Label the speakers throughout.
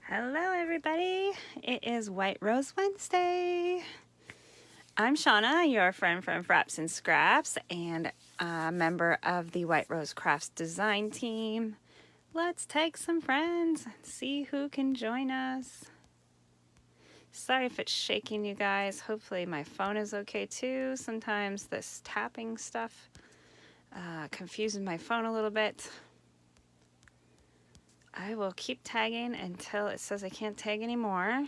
Speaker 1: Hello everybody, it is White Rose Wednesday. I'm Shauna, your friend from Fraps and Scraps and a member of the White Rose Crafts design team. Let's take some friends and see who can join us. Sorry if it's shaking, you guys. Hopefully my phone is okay too. Sometimes this tapping stuff confuses my phone a little bit. I will keep tagging until it says I can't tag anymore.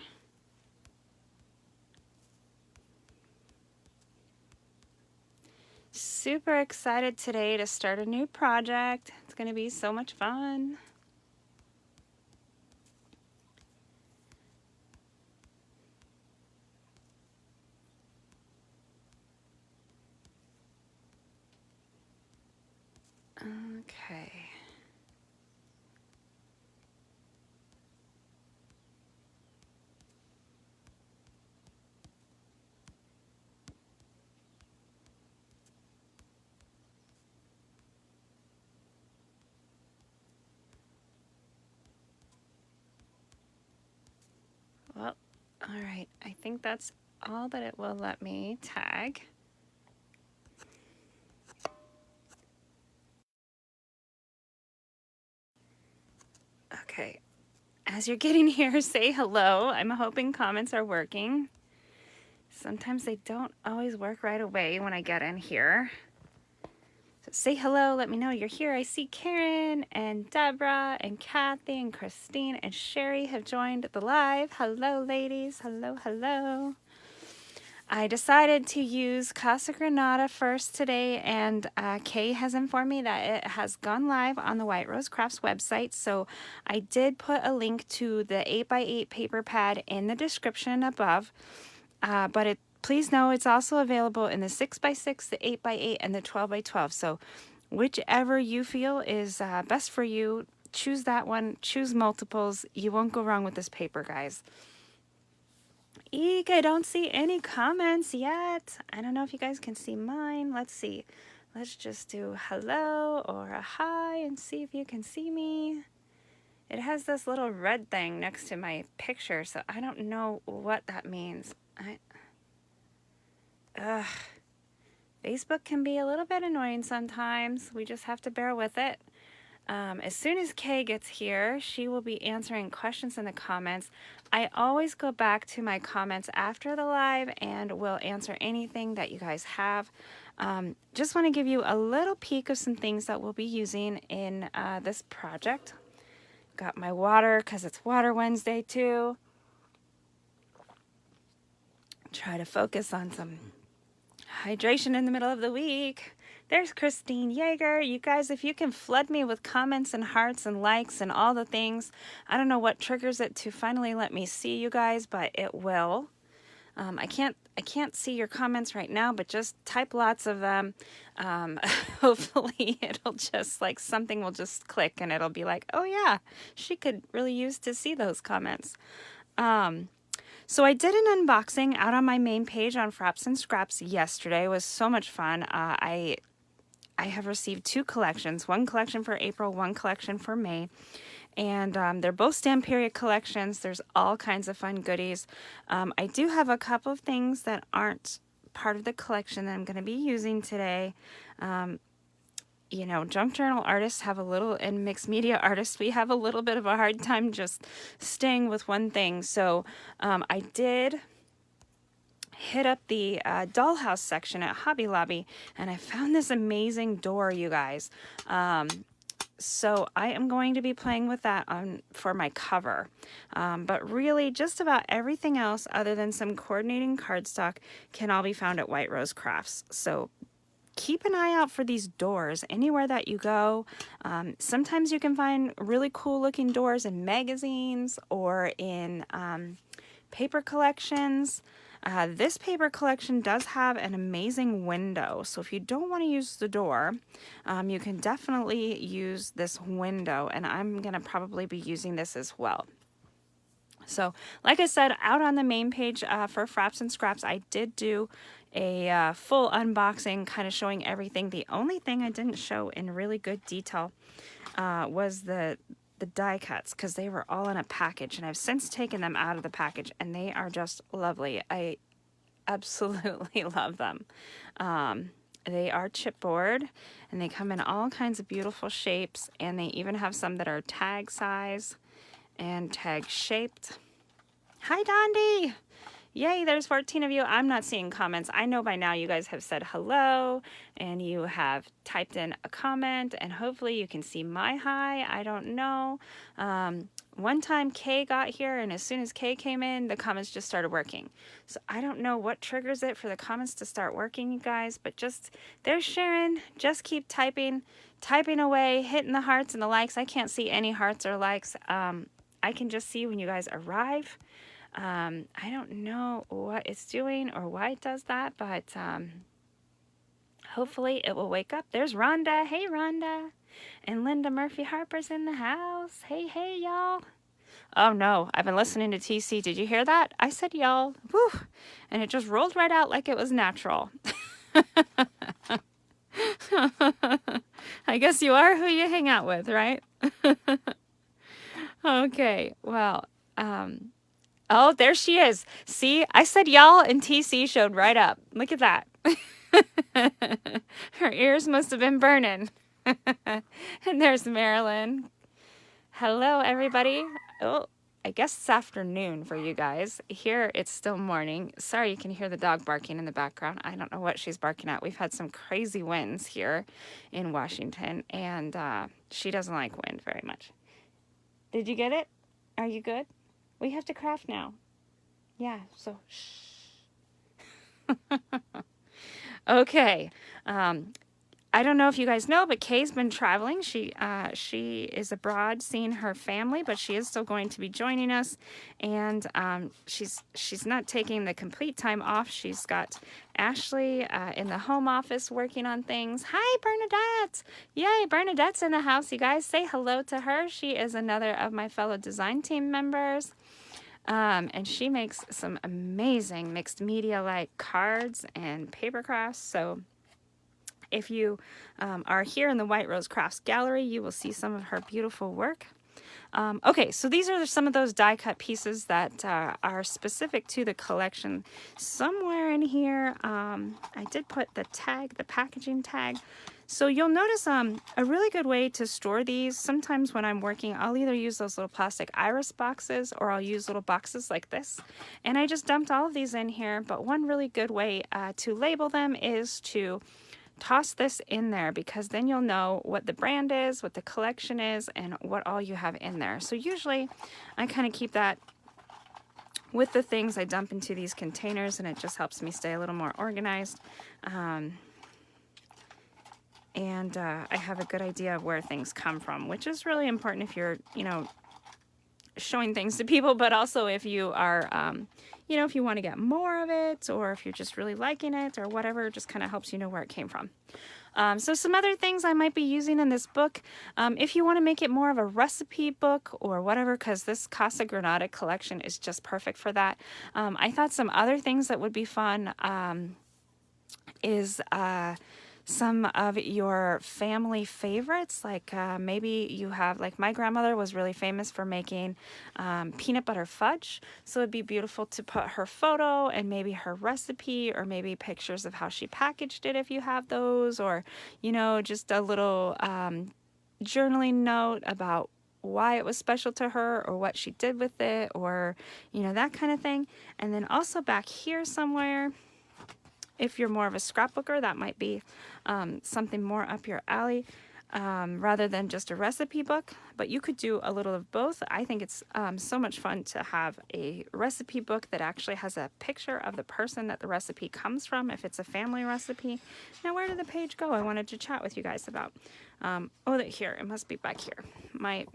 Speaker 1: Super excited today to start a new project. It's going to be so much fun. Okay. Well, all right. I think that's all that it will let me tag. Okay. As you're getting here, say hello. I'm hoping comments are working. Sometimes they don't always work right away when I get in here. So say hello, let me know you're here. I see Karen and Deborah and Kathy and Christine and Sherry have joined the live. Hello, ladies. Hello, hello. I decided to use Casa Granada first today, and Kay has informed me that it has gone live on the White Rose Crafts website. So I did put a link to the 8x8 paper pad in the description above, but please know it's also available in the 6x6, the 8x8, and the 12x12. So whichever you feel is best for you, choose that one, choose multiples. You won't go wrong with this paper, guys. Eek, I don't see any comments yet. I don't know if you guys can see mine. Let's see. Let's just do hello or a hi and see if you can see me. It has this little red thing next to my picture, so I don't know what that means. Facebook can be a little bit annoying sometimes. We just have to bear with it. As soon as Kay gets here, she will be answering questions in the comments. I always go back to my comments after the live and will answer anything that you guys have. Just want to give you a little peek of some things that we'll be using in this project. Got my water because it's Water Wednesday too. Try to focus on some hydration in the middle of the week. There's Christine Yeager. You guys, if you can flood me with comments and hearts and likes and all the things, I don't know what triggers it to finally let me see you guys, but it will. I can't see your comments right now, but just type lots of them. Hopefully it'll just like something will just click and it'll be like, oh yeah, she could really use to see those comments. So I did an unboxing out on my main page on Fraps and Scraps yesterday. It was so much fun. I have received 2 collections, one collection for April, one collection for May. And they're both Stamperia collections. There's all kinds of fun goodies. I do have a couple of things that aren't part of the collection that I'm going to be using today. You know, junk journal artists have a little, and mixed media artists, we have a little bit of a hard time just staying with one thing. So I did hit up the dollhouse section at Hobby Lobby, and I found this amazing door, you guys. So I am going to be playing with that for my cover. But really, just about everything else other than some coordinating cardstock can all be found at White Rose Crafts. So keep an eye out for these doors anywhere that you go. Sometimes you can find really cool looking doors in magazines or in paper collections. This paper collection does have an amazing window, so if you don't want to use the door, you can definitely use this window, and I'm going to probably be using this as well. So like I said, out on the main page for Fraps and Scraps, I did do a full unboxing kind of showing everything. The only thing I didn't show in really good detail was the the die cuts because they were all in a package, and I've since taken them out of the package, and they are just lovely. I absolutely love them. They are chipboard, and they come in all kinds of beautiful shapes, and they even have some that are tag size and tag shaped. Hi, Dondi! Yay, there's 14 of you. I'm not seeing comments. I know by now you guys have said hello, and you have typed in a comment, and hopefully you can see my hi. I don't know. One time Kay got here, and as soon as Kay came in, the comments just started working. So I don't know what triggers it for the comments to start working, you guys, but just, there's Sharon. Just keep typing away, hitting the hearts and the likes. I can't see any hearts or likes. I can just see when you guys arrive. I don't know what it's doing or why it does that, but hopefully it will wake up. There's Rhonda. Hey, Rhonda. And Linda Murphy Harper's in the house. Hey, hey, y'all. Oh, no. I've been listening to TC. Did you hear that? I said y'all. Whew. And it just rolled right out like it was natural. I guess you are who you hang out with, right? Okay. Well, oh, there she is. See, I said y'all, and TC showed right up. Look at that. Her ears must have been burning. And there's Marilyn. Hello, everybody. Oh, I guess it's afternoon for you guys. Here, it's still morning. Sorry, you can hear the dog barking in the background. I don't know what she's barking at. We've had some crazy winds here in Washington, and she doesn't like wind very much. Did you get it? Are you good? We have to craft now. Yeah, so shh. Okay. I don't know if you guys know, but Kay's been traveling. She is abroad seeing her family, but she is still going to be joining us. And she's not taking the complete time off. She's got Ashley in the home office working on things. Hi, Bernadette! Yay, Bernadette's in the house, you guys. Say hello to her. She is another of my fellow design team members. And she makes some amazing mixed media like cards and paper crafts. So if you are here in the White Rose Crafts Gallery, you will see some of her beautiful work. Okay, so these are some of those die cut pieces that are specific to the collection. Somewhere in here, I did put the tag, the packaging tag. So you'll notice a really good way to store these. Sometimes when I'm working, I'll either use those little plastic iris boxes or I'll use little boxes like this. And I just dumped all of these in here, but one really good way to label them is to toss this in there, because then you'll know what the brand is, what the collection is, and what all you have in there. So usually I kind of keep that with the things I dump into these containers, and it just helps me stay a little more organized. And I have a good idea of where things come from, which is really important if you're, you know, showing things to people, but also if you are, you know, if you want to get more of it, or if you're just really liking it or whatever, it just kind of helps you know where it came from. So some other things I might be using in this book, if you want to make it more of a recipe book or whatever, because this Casa Granada collection is just perfect for that. I thought some other things that would be fun is some of your family favorites, like maybe you have, like my grandmother was really famous for making peanut butter fudge, so it'd be beautiful to put her photo and maybe her recipe, or maybe pictures of how she packaged it if you have those, or, you know, just a little journaling note about why it was special to her or what she did with it, or, you know, that kind of thing. And then also back here somewhere, if you're more of a scrapbooker, that might be something more up your alley, rather than just a recipe book. But you could do a little of both. I think it's so much fun to have a recipe book that actually has a picture of the person that the recipe comes from, if it's a family recipe. Now, where did the page go? I wanted to chat with you guys about. Oh, here, it must be back here. My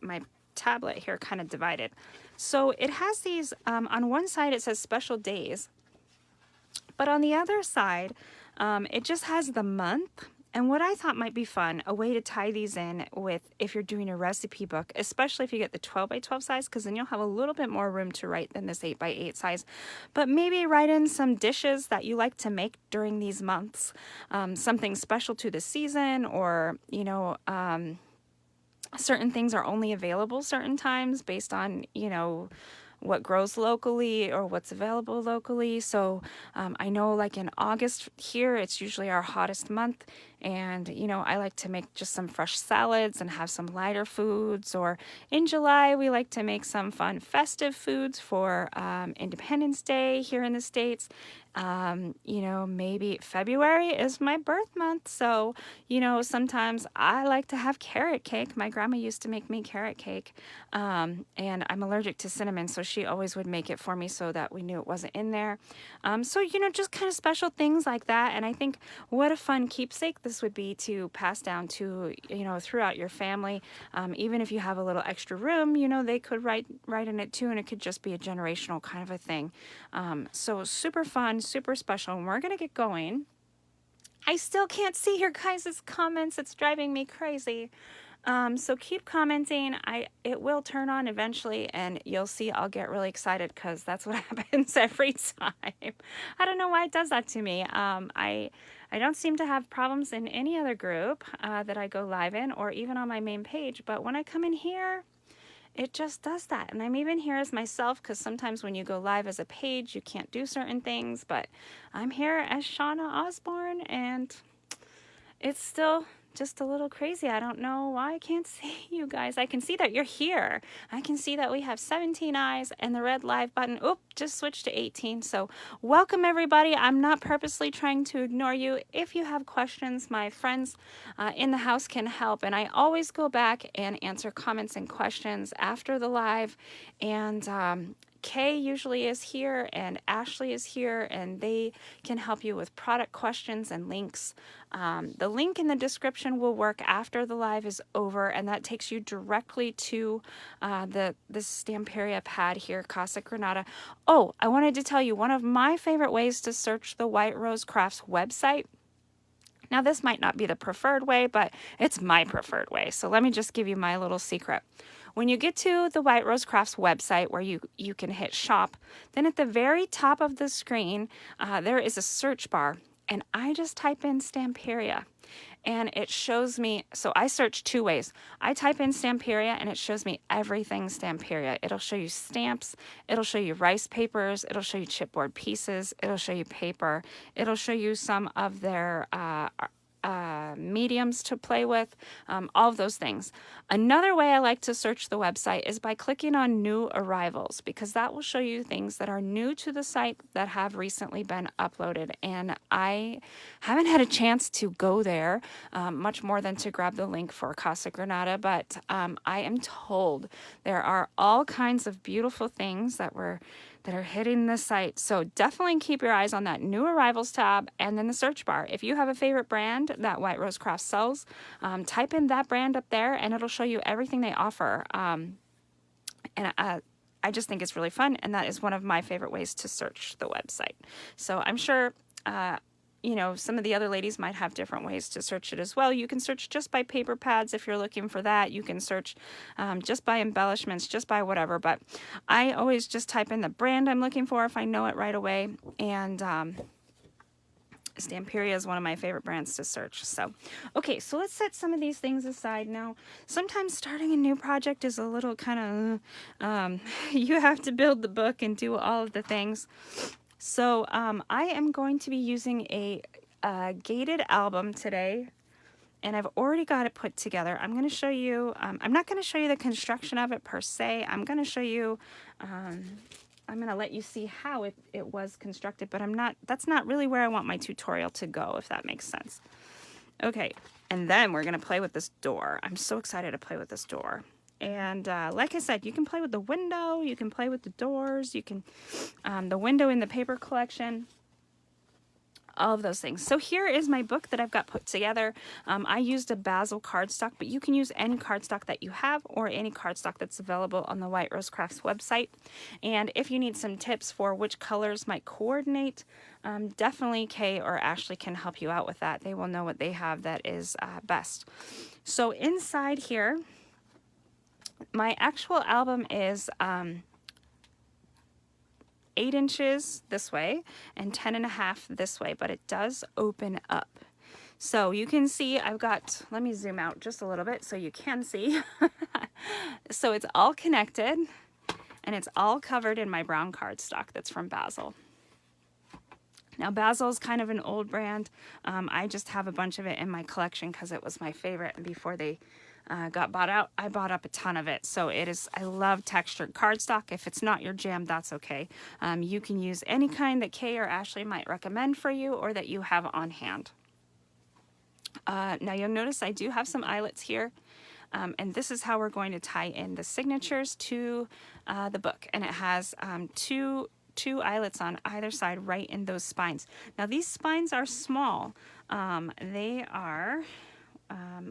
Speaker 1: tablet here kind of divided. So it has these, on one side it says special days, but on the other side, it just has the month. And what I thought might be fun, a way to tie these in with, if you're doing a recipe book, especially if you get the 12 by 12 size, because then you'll have a little bit more room to write than this 8 by 8 size. But maybe write in some dishes that you like to make during these months, something special to the season, or, you know, certain things are only available certain times based on, you know, what grows locally or what's available locally. So I know like in August here, it's usually our hottest month. And, you know, I like to make just some fresh salads and have some lighter foods. Or in July, we like to make some fun festive foods for Independence Day here in the States. You know, maybe February is my birth month. So, you know, sometimes I like to have carrot cake. My grandma used to make me carrot cake. And I'm allergic to cinnamon, so she always would make it for me so that we knew it wasn't in there. So, you know, just kind of special things like that. And I think what a fun keepsake this would be to pass down to, you know, throughout your family. Even if you have a little extra room, you know, they could write in it too, and it could just be a generational kind of a thing. So super fun, super special, and we're going to get going. I still can't see your guys' comments. It's driving me crazy. So keep commenting. It will turn on eventually, and you'll see I'll get really excited because that's what happens every time. I don't know why it does that to me. I don't seem to have problems in any other group that I go live in or even on my main page, but when I come in here, it just does that. And I'm even here as myself because sometimes when you go live as a page, you can't do certain things, but I'm here as Shonna Osborne, and it's still just a little crazy. I don't know why I can't see you guys. I can see that you're here. I can see that we have 17 eyes and the red live button. Oop, just switched to 18. So welcome everybody. I'm not purposely trying to ignore you. If you have questions, my friends in the house can help. And I always go back and answer comments and questions after the live. And Kay usually is here and Ashley is here, and they can help you with product questions and links. The link in the description will work after the live is over, and that takes you directly to the Stamperia pad here, Casa Granada. Oh, I wanted to tell you one of my favorite ways to search the White Rose Crafts website. Now, this might not be the preferred way, but it's my preferred way. So let me just give you my little secret. When you get to the White Rose Crafts website where you can hit shop, then at the very top of the screen, there is a search bar, and I just type in Stamperia, and it shows me, so I search two ways. I type in Stamperia, and it shows me everything Stamperia. It'll show you stamps, it'll show you rice papers, it'll show you chipboard pieces, it'll show you paper, it'll show you some of their mediums to play with, all of those things. Another way I like to search the website is by clicking on new arrivals, because that will show you things that are new to the site that have recently been uploaded. And I haven't had a chance to go there much more than to grab the link for Casa Granada, but I am told there are all kinds of beautiful things that are hitting the site. So definitely keep your eyes on that new arrivals tab and then the search bar. If you have a favorite brand that White Rose Crafts sells, type in that brand up there and it'll show you everything they offer. I just think it's really fun, and that is one of my favorite ways to search the website. So I'm sure you know, some of the other ladies might have different ways to search it as well. You can search just by paper pads if you're looking for that. You can search just by embellishments, just by whatever. But I always just type in the brand I'm looking for if I know it right away. And Stamperia is one of my favorite brands to search. So, okay, so let's set some of these things aside now. Sometimes starting a new project is a little kind of, you have to build the book and do all of the things. So I am going to be using a gated album today, and I've already got it put together. I'm going to show you, I'm not going to show you the construction of it per se. I'm going to show you, I'm going to let you see how it was constructed, but that's not really where I want my tutorial to go, if that makes sense. Okay, and then we're going to play with this door. I'm so excited to play with this door. And like I said, you can play with the window, you can play with the doors, you can, the window in the paper collection, all of those things. So here is my book that I've got put together. I used a basil cardstock, but you can use any cardstock that you have or any cardstock that's available on the White Rose Crafts website. And if you need some tips for which colors might coordinate, definitely Kay or Ashley can help you out with that. They will know what they have that is best. So inside here, my actual album is 8 inches this way and 10.5 this way, but it does open up. So you can see I've got, let me zoom out just a little bit so you can see. So it's all connected and it's all covered in my brown cardstock that's from Basil. Now Basil is kind of an old brand. I just have a bunch of it in my collection because it was my favorite, and before they got bought out, I bought up a ton of it. So it is, I love textured cardstock. If it's not your jam, that's okay. You can use any kind that Kay or Ashley might recommend for you or that you have on hand. Now you'll notice I do have some eyelets here, and this is how we're going to tie in the signatures to the book. And it has two eyelets on either side right in those spines. Now these spines are small. They are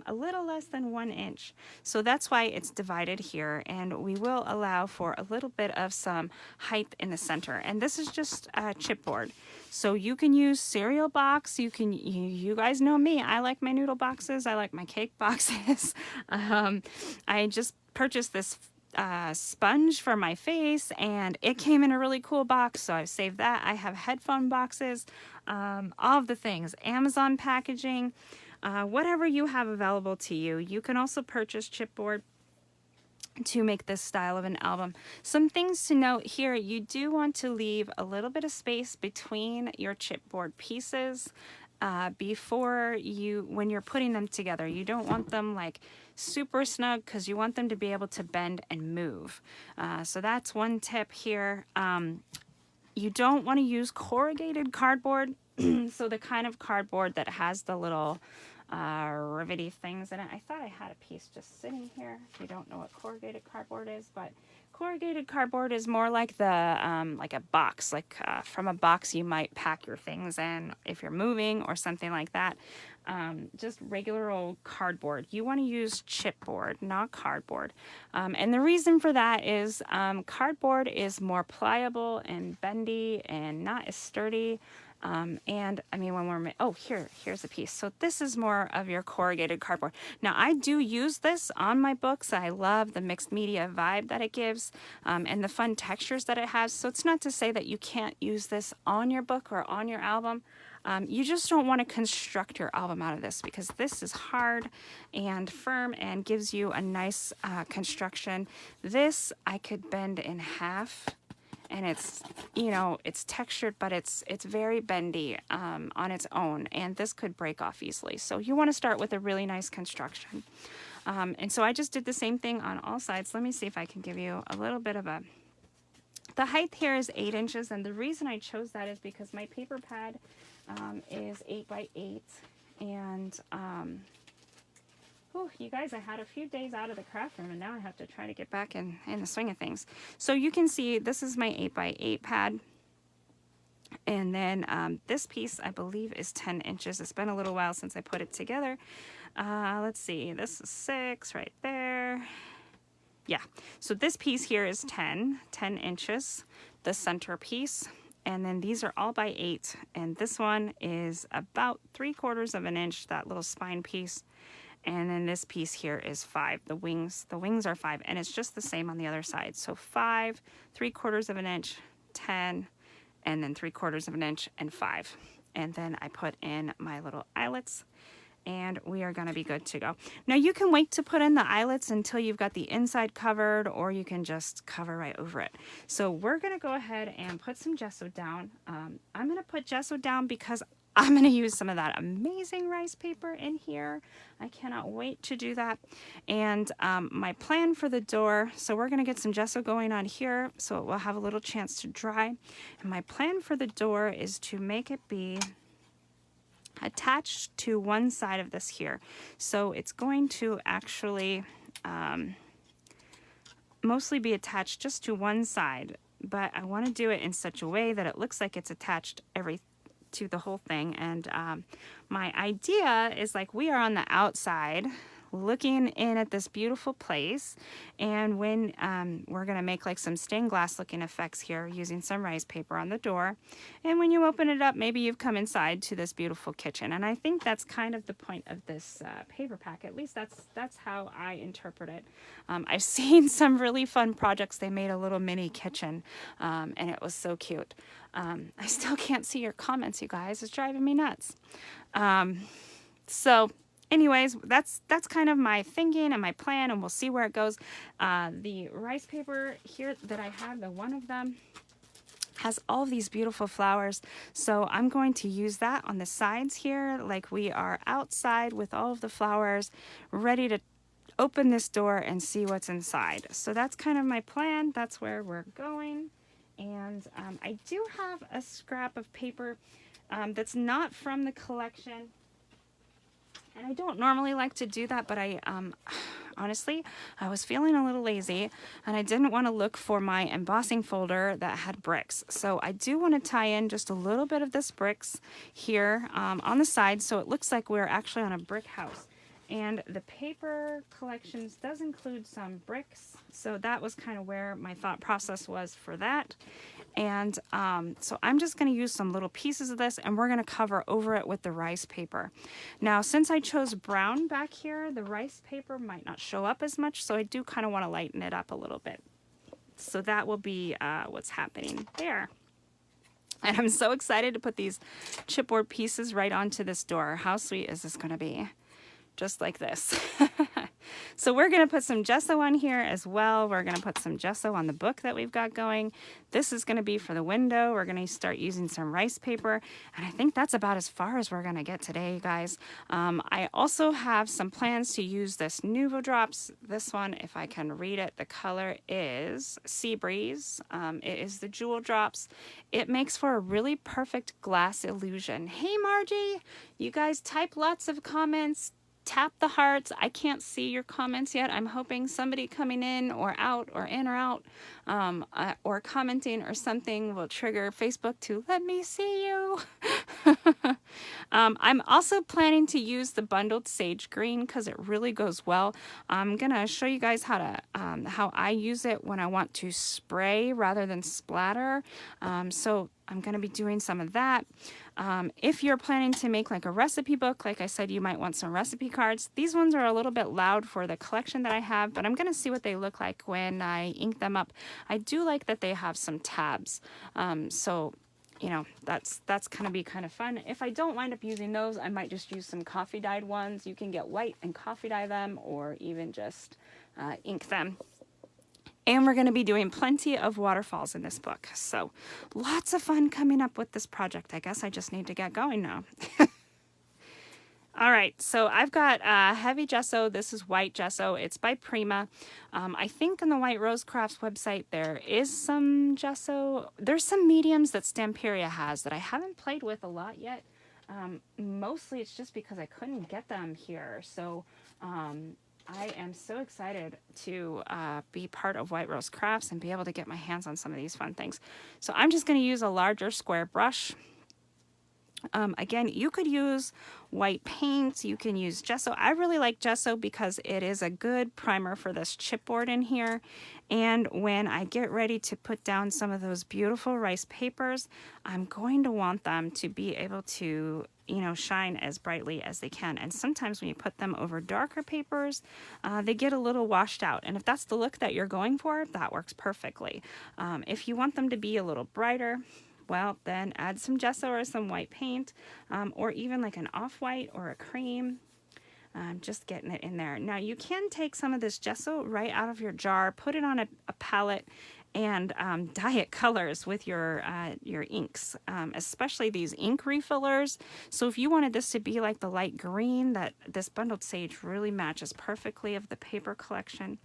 Speaker 1: a little less than 1 inch. So that's why it's divided here, and we will allow for a little bit of some height in the center. And this is just chipboard. So you can use cereal box. You guys know me. I like my noodle boxes. I like my cake boxes. I just purchased this sponge for my face, and it came in a really cool box, so I've saved that. I have headphone boxes, all of the things, Amazon packaging, whatever you have available to you. You can also purchase chipboard to make this style of an album. Some things to note here: you do want to leave a little bit of space between your chipboard pieces before when you're putting them together. You don't want them like super snug because you want them to be able to bend and move. So that's one tip here. You don't want to use corrugated cardboard. So the kind of cardboard that has the little rivety things in it. I thought I had a piece just sitting here. If you don't know what corrugated cardboard is, but corrugated cardboard is more like the like a box, like from a box you might pack your things in if you're moving or something like that. Just regular old cardboard. You want to use chipboard, not cardboard. And the reason for that is cardboard is more pliable and bendy and not as sturdy. And I mean, when we're, here's a piece. So this is more of your corrugated cardboard. Now I do use this on my books. I love the mixed media vibe that it gives, and the fun textures that it has. So it's not to say that you can't use this on your book or on your album. You just don't want to construct your album out of this, because this is hard and firm and gives you a nice construction. This I could bend in half. And it's, it's textured, but it's very bendy on its own, and this could break off easily. So you want to start with a really nice construction. And so I just did the same thing on all sides. Let me see if I can give you a little bit of the height here is 8 inches, and the reason I chose that is because my paper pad is 8 by 8, and you guys, I had a few days out of the craft room, and now I have to try to get back in the swing of things. So you can see this is my 8 by 8 pad. And then this piece, I believe, is 10 inches. It's been a little while since I put it together. Let's see. This is 6 right there. Yeah. So this piece here is 10 inches, the center piece. And then these are all by 8. And this one is about 3/4 of an inch, that little spine piece. And then this piece here is 5. The wings are 5, and it's just the same on the other side. So 5, 3/4 of an inch, 10, and then 3/4 of an inch, and 5. And then I put in my little eyelets, and we are going to be good to go. Now you can wait to put in the eyelets until you've got the inside covered, or you can just cover right over it. So we're going to go ahead and put some gesso down. I'm going to put gesso down because I'm going to use some of that amazing rice paper in here. I cannot wait to do that. And my plan for the door, so we're going to get some gesso going on here so it will have a little chance to dry. And my plan for the door is to make it be attached to one side of this here. So it's going to actually mostly be attached just to one side, but I want to do it in such a way that it looks like it's attached to the whole thing. And my idea is, like, we are on the outside looking in at this beautiful place, and when we're gonna make like some stained glass looking effects here using some rice paper on the door, and when you open it up, maybe you've come inside to this beautiful kitchen. And I think that's kind of the point of this paper pack. At least that's how I interpret it. I've seen some really fun projects. They made a little mini kitchen, and it was so cute. I still can't see your comments, you guys. It's driving me nuts. So anyways, that's kind of my thinking and my plan, and we'll see where it goes. The rice paper here that I have, the one of them, has all of these beautiful flowers. So I'm going to use that on the sides here, like we are outside with all of the flowers, ready to open this door and see what's inside. So that's kind of my plan. That's where we're going. And I do have a scrap of paper that's not from the collection. And I don't normally like to do that, but I honestly, I was feeling a little lazy and I didn't want to look for my embossing folder that had bricks. So I do want to tie in just a little bit of this bricks here on the side, so it looks like we're actually on a brick house. And the paper collections does include some bricks, so that was kind of where my thought process was for that. And so I'm just going to use some little pieces of this, and we're going to cover over it with the rice paper. Now, since I chose brown back here, the rice paper might not show up as much, so I do kind of want to lighten it up a little bit. So that will be what's happening there. And I'm so excited to put these chipboard pieces right onto this door. How sweet is this going to be? Just like this. So we're going to put some gesso on here as well. We're going to put some gesso on the book that we've got going. This is going to be for the window. We're going to start using some rice paper. And I think that's about as far as we're going to get today, guys. I also have some plans to use this Nuvo Drops. This one, if I can read it, the color is Sea Breeze. It is the Jewel Drops. It makes for a really perfect glass illusion. Hey, Margie, you guys type lots of comments. Tap the hearts. I can't see your comments yet. I'm hoping somebody coming in or out or in or out or commenting or something will trigger Facebook to let me see you. I'm also planning to use the bundled sage green because it really goes well. I'm gonna show you guys how I use it when I want to spray rather than splatter. So I'm going to be doing some of that. If you're planning to make like a recipe book, like I said, you might want some recipe cards. These ones are a little bit loud for the collection that I have, but I'm going to see what they look like when I ink them up. I do like that they have some tabs. So, you know, that's going to be kind of fun. If I don't wind up using those, I might just use some coffee dyed ones. You can get white and coffee dye them, or even just ink them. And we're going to be doing plenty of waterfalls in this book. So lots of fun coming up with this project. I guess I just need to get going now. All right, so I've got heavy gesso. This is white gesso. It's by Prima. I think on the White Rose Crafts website there is some gesso. There's some mediums that Stamperia has that I haven't played with a lot yet. Mostly it's just because I couldn't get them here. So I am so excited to be part of White Rose Crafts and be able to get my hands on some of these fun things. So I'm just going to use a larger square brush. Again, you could use white paint, you can use gesso. I really like gesso because it is a good primer for this chipboard in here. And when I get ready to put down some of those beautiful rice papers, I'm going to want them to be able to, you know, shine as brightly as they can. And sometimes when you put them over darker papers, they get a little washed out. And if that's the look that you're going for, that works perfectly. If you want them to be a little brighter, well, then add some gesso or some white paint, or even like an off-white or a cream. Just getting it in there. Now you can take some of this gesso right out of your jar, put it on a palette, and dye it colors with your inks, especially these ink refillers. So if you wanted this to be like the light green that this bundled sage really matches perfectly of the paper collection,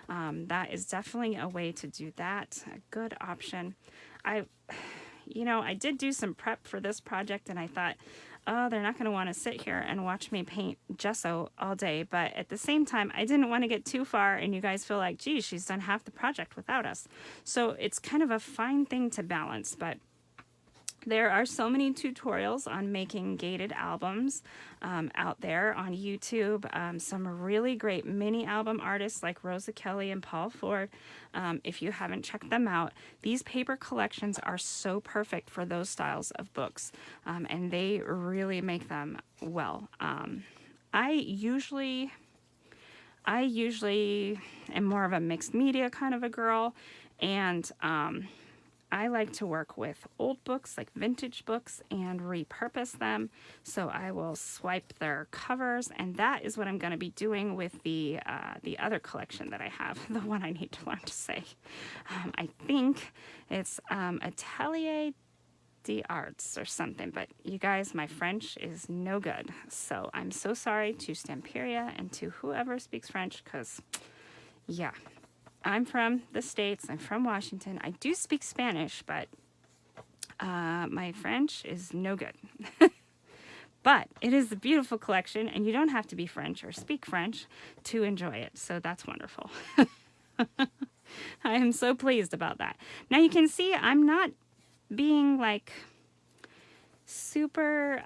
Speaker 1: that is definitely a way to do that. A good option. You know, I did do some prep for this project and I thought, oh, they're not going to want to sit here and watch me paint gesso all day. But at the same time, I didn't want to get too far and you guys feel like, geez, she's done half the project without us. So it's kind of a fine thing to balance. But there are so many tutorials on making gated albums out there on YouTube. Some really great mini album artists like Rosa Kelly and Paul Ford. If you haven't checked them out, these paper collections are so perfect for those styles of books, and they really make them well. I usually am more of a mixed media kind of a girl, and I like to work with old books, like vintage books, and repurpose them. So I will swipe their covers, and that is what I'm going to be doing with the other collection that I have, the one I need to learn to say. I think it's Atelier d'Arts or something, but you guys, my French is no good. So I'm so sorry to Stamperia and to whoever speaks French, because, yeah. I'm from the States. I'm from Washington. I do speak Spanish, but my French is no good. But it is a beautiful collection, and you don't have to be French or speak French to enjoy it. So that's wonderful. I am so pleased about that. Now you can see I'm not being like super...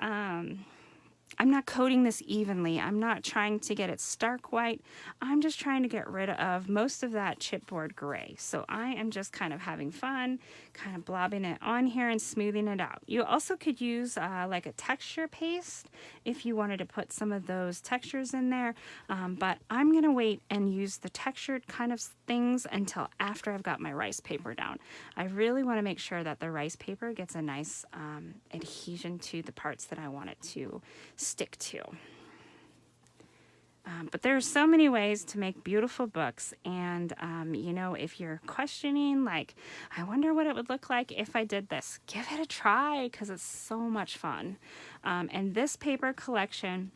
Speaker 1: I'm not coating this evenly. I'm not trying to get it stark white. I'm just trying to get rid of most of that chipboard gray. So I am just kind of having fun, kind of blobbing it on here and smoothing it out. You also could use like a texture paste if you wanted to put some of those textures in there. But I'm going to wait and use the textured kind of things until after I've got my rice paper down. I really want to make sure that the rice paper gets a nice adhesion to the parts that I want it to stick to. But there are so many ways to make beautiful books, and you know, if you're questioning, like, I wonder what it would look like if I did this, give it a try, because it's so much fun. And this paper collection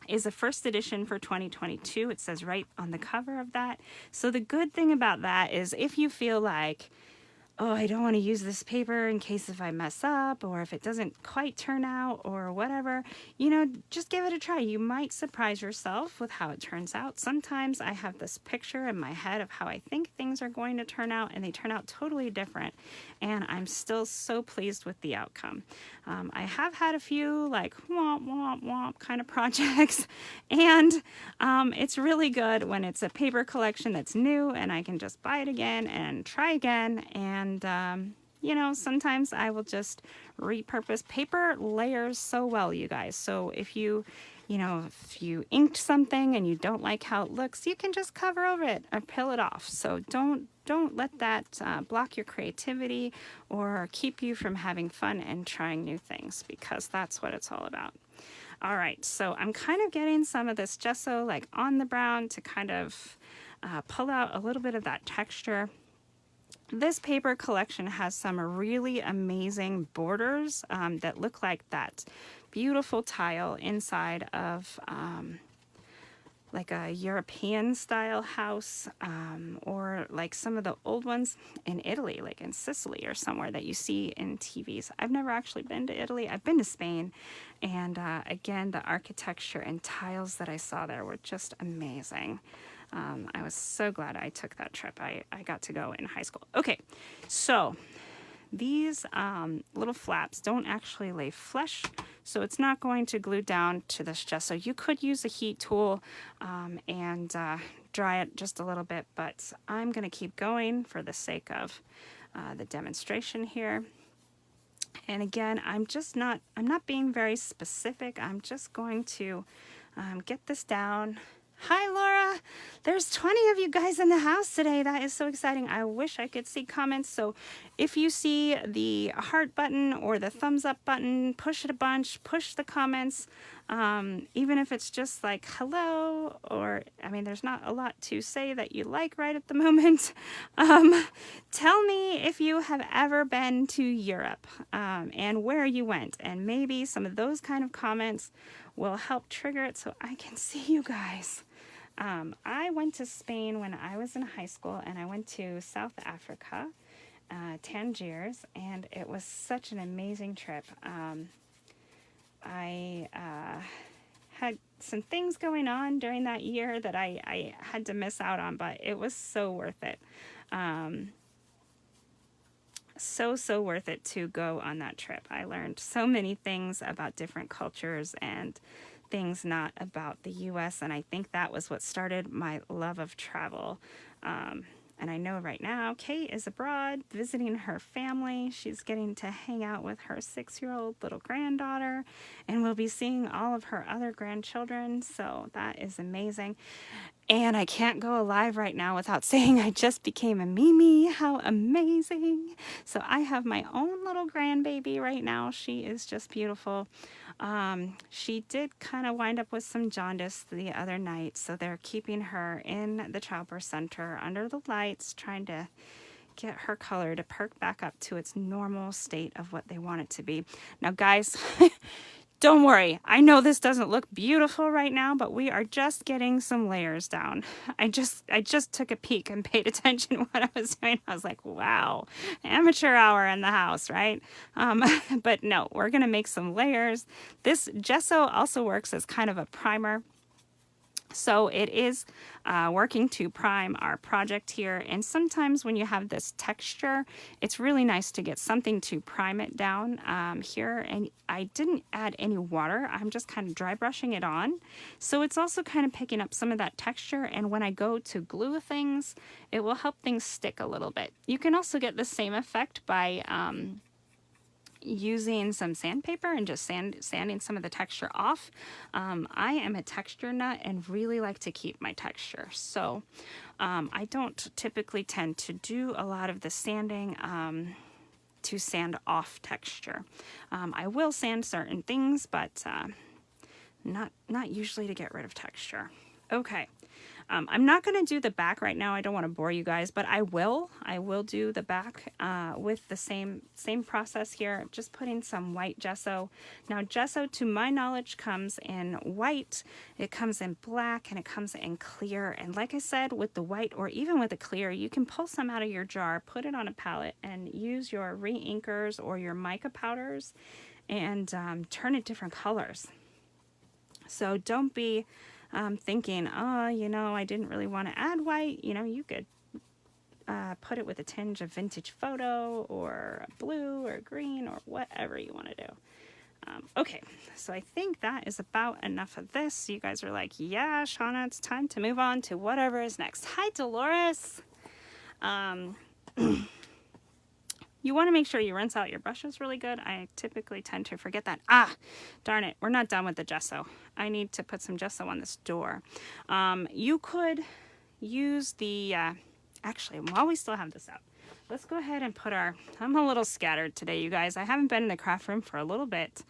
Speaker 1: is a first edition for 2022. It says right on the cover of that. So the good thing about that is if you feel like, oh, I don't want to use this paper in case if I mess up or if it doesn't quite turn out or whatever, you know, just give it a try. You might surprise yourself with how it turns out. Sometimes I have this picture in my head of how I think things are going to turn out, and they turn out totally different, and I'm still so pleased with the outcome. I have had a few like womp womp womp kind of projects, and it's really good when it's a paper collection that's new and I can just buy it again and try again. And you know, sometimes I will just repurpose. Paper layers so well, you guys. So if you know, if you inked something and you don't like how it looks, you can just cover over it or peel it off. So don't let that block your creativity or keep you from having fun and trying new things, because that's what it's all about. All right, so I'm kind of getting some of this gesso like on the brown to kind of pull out a little bit of that texture. This paper collection has some really amazing borders that look like that beautiful tile inside of like a European style house, or like some of the old ones in Italy, like in Sicily or somewhere that you see in TVs. I've never actually been to Italy. I've been to Spain, and again, the architecture and tiles that I saw there were just amazing. I was so glad I took that trip. I got to go in high school. Okay, so these little flaps don't actually lay flush, so it's not going to glue down to this gesso. You could use a heat tool and dry it just a little bit, but I'm going to keep going for the sake of the demonstration here. And again, I'm not being very specific. I'm just going to get this down. Hi, Laura. There's 20 of you guys in the house today. That is so exciting. I wish I could see comments. So if you see the heart button or the thumbs up button, push it a bunch, push the comments. Even if it's just like hello, or I mean, there's not a lot to say that you like right at the moment. Tell me if you have ever been to Europe and where you went, and maybe some of those kind of comments will help trigger it so I can see you guys. I went to Spain when I was in high school, and I went to South Africa, Tangiers, and it was such an amazing trip. I had some things going on during that year that I had to miss out on, but it was so worth it. So worth it to go on that trip. I learned so many things about different cultures and things not about the U.S., and I think that was what started my love of travel. And I know right now Kate is abroad visiting her family. She's getting to hang out with her 6-year-old little granddaughter, and we'll be seeing all of her other grandchildren, so that is amazing. And I can't go live right now without saying I just became a Mimi. How amazing. So I have my own little grandbaby right now. She is just beautiful. She did kind of wind up with some jaundice the other night. So they're keeping her in the childbirth center under the lights, trying to get her color to perk back up to its normal state of what they want it to be. Now, guys, don't worry. I know this doesn't look beautiful right now, but we are just getting some layers down. I just took a peek and paid attention to what I was doing. I was like, wow, amateur hour in the house, right? But no, we're going to make some layers. This gesso also works as kind of a primer. So it is working to prime our project here. And sometimes when you have this texture, it's really nice to get something to prime it down here. And I didn't add any water. I'm just kind of dry brushing it on. So it's also kind of picking up some of that texture. And when I go to glue things, it will help things stick a little bit. You can also get the same effect by using some sandpaper and just sanding some of the texture off. I am a texture nut and really like to keep my texture. So I don't typically tend to do a lot of the sanding to sand off texture. I will sand certain things, but not usually to get rid of texture. Okay. I'm not going to do the back right now. I don't want to bore you guys, but I will do the back with the same process here. Just putting some white gesso. Now, gesso, to my knowledge, comes in white, it comes in black, and it comes in clear. And like I said, with the white or even with the clear, you can pull some out of your jar, put it on a palette, and use your re-inkers or your mica powders and turn it different colors. So don't be thinking, oh, you know, I didn't really want to add white. You know, you could put it with a tinge of vintage photo or blue or green or whatever you want to do. Okay, so I think that is about enough of this. You guys are like, yeah, Shonna, it's time to move on to whatever is next. Hi, Dolores. You want to make sure you rinse out your brushes really good. I typically tend to forget that. Ah, darn it. We're not done with the gesso. I need to put some gesso on this door. You could use the, actually, while we still have this out, let's go ahead and put our, I'm a little scattered today, you guys. I haven't been in the craft room for a little bit.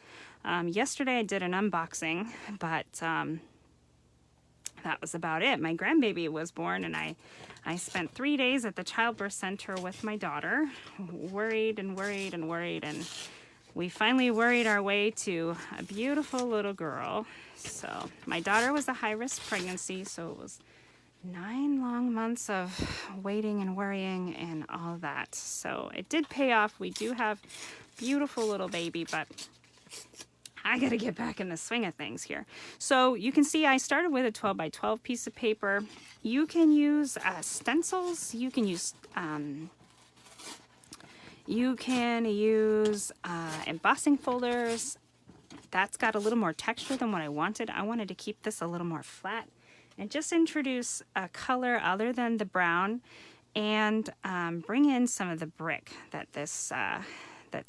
Speaker 1: Yesterday I did an unboxing, but that was about it. My grandbaby was born, and I spent 3 days at the childbirth center with my daughter, worried and worried and worried, and we finally worried our way to a beautiful little girl. So my daughter was a high-risk pregnancy, so it was 9 long months of waiting and worrying and all that. So it did pay off. We do have beautiful little baby, but I gotta get back in the swing of things here. So you can see I started with a 12 by 12 piece of paper. You can use stencils. You can use embossing folders. That's got a little more texture than what I wanted. I wanted to keep this a little more flat and just introduce a color other than the brown, and bring in some of the brick that that's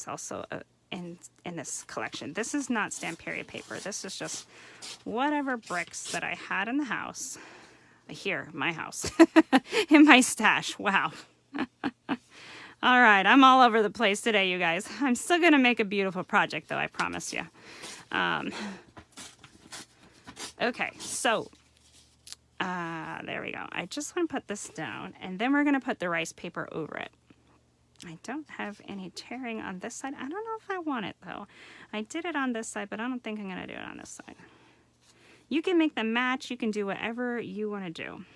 Speaker 1: also in this collection. This is not Stamperia paper. This is just whatever bricks that I had in the house. Here, my house. In my stash. Wow. All right, I'm all over the place today, you guys. I'm still going to make a beautiful project, though, I promise you. Okay, so there we go. I just want to put this down, and then we're going to put the rice paper over it. I don't have any tearing on this side. I don't know if I want it, though. I did it on this side, but I don't think I'm going to do it on this side. You can make them match. You can do whatever you want to do.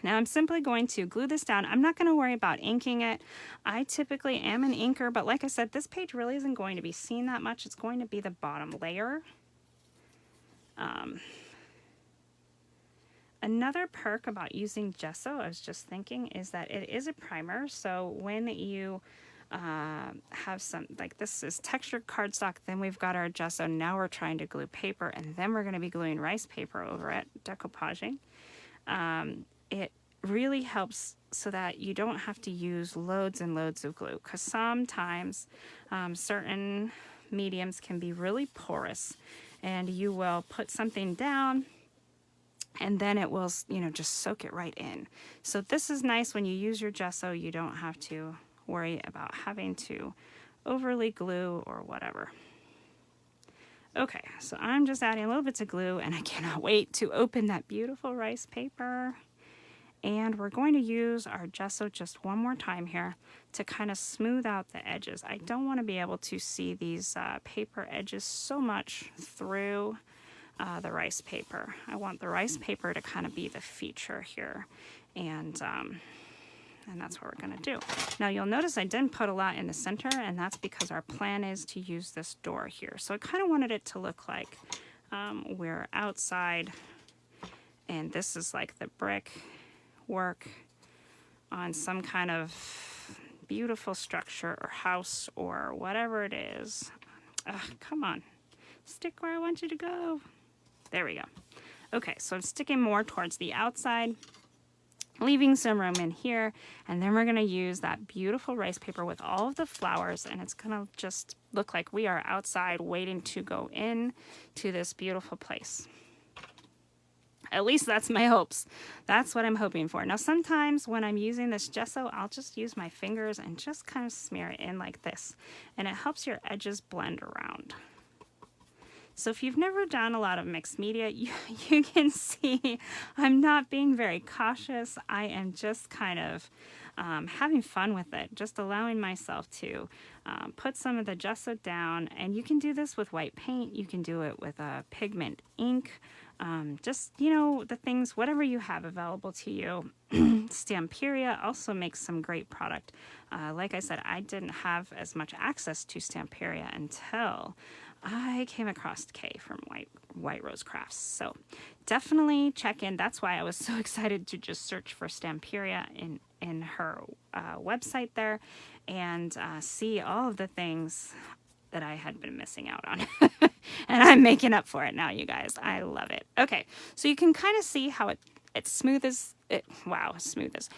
Speaker 1: Now I'm simply going to glue this down. I'm not going to worry about inking it. I typically am an inker, but like I said, this page really isn't going to be seen that much. It's going to be the bottom layer. Another perk about using gesso, I was just thinking, is that it is a primer. So when you have some, like this is textured cardstock, then we've got our gesso. Now we're trying to glue paper, and then we're going to be gluing rice paper over it, decoupaging. It really helps so that you don't have to use loads and loads of glue, because sometimes certain mediums can be really porous, and you will put something down and then it will, just soak it right in. So this is nice when you use your gesso. You don't have to worry about having to overly glue or whatever. Okay, so I'm just adding a little bit of glue, and I cannot wait to open that beautiful rice paper. And we're going to use our gesso just one more time here to kind of smooth out the edges. I don't want to be able to see these paper edges so much through the rice paper. I want the rice paper to kind of be the feature here. And that's what we're going to do. Now you'll notice I didn't put a lot in the center, and that's because our plan is to use this door here. So I kind of wanted it to look like we're outside, and this is like the brick work on some kind of beautiful structure or house or whatever it is. Come on, stick where I want you to go. There we go. Okay, so I'm sticking more towards the outside, leaving some room in here, and then we're going to use that beautiful rice paper with all of the flowers, and it's going to just look like we are outside waiting to go in to this beautiful place. At least that's my hopes. That's what I'm hoping for. Now sometimes when I'm using this gesso, I'll just use my fingers and just kind of smear it in like this, and it helps your edges blend around. So if you've never done a lot of mixed media, you can see I'm not being very cautious. I am just kind of having fun with it, just allowing myself to put some of the gesso down. And you can do this with white paint. You can do it with a pigment ink. Just, the things, whatever you have available to you. Stamperia also makes some great product. Like I said, I didn't have as much access to Stamperia until I came across Kay from White Rose Crafts. So definitely check in. That's why I was so excited to just search for Stamperia in her website there and see all of the things that I had been missing out on. And I'm making up for it now, you guys. I love it. Okay, so you can kind of see how it smooths it. Wow, smooths.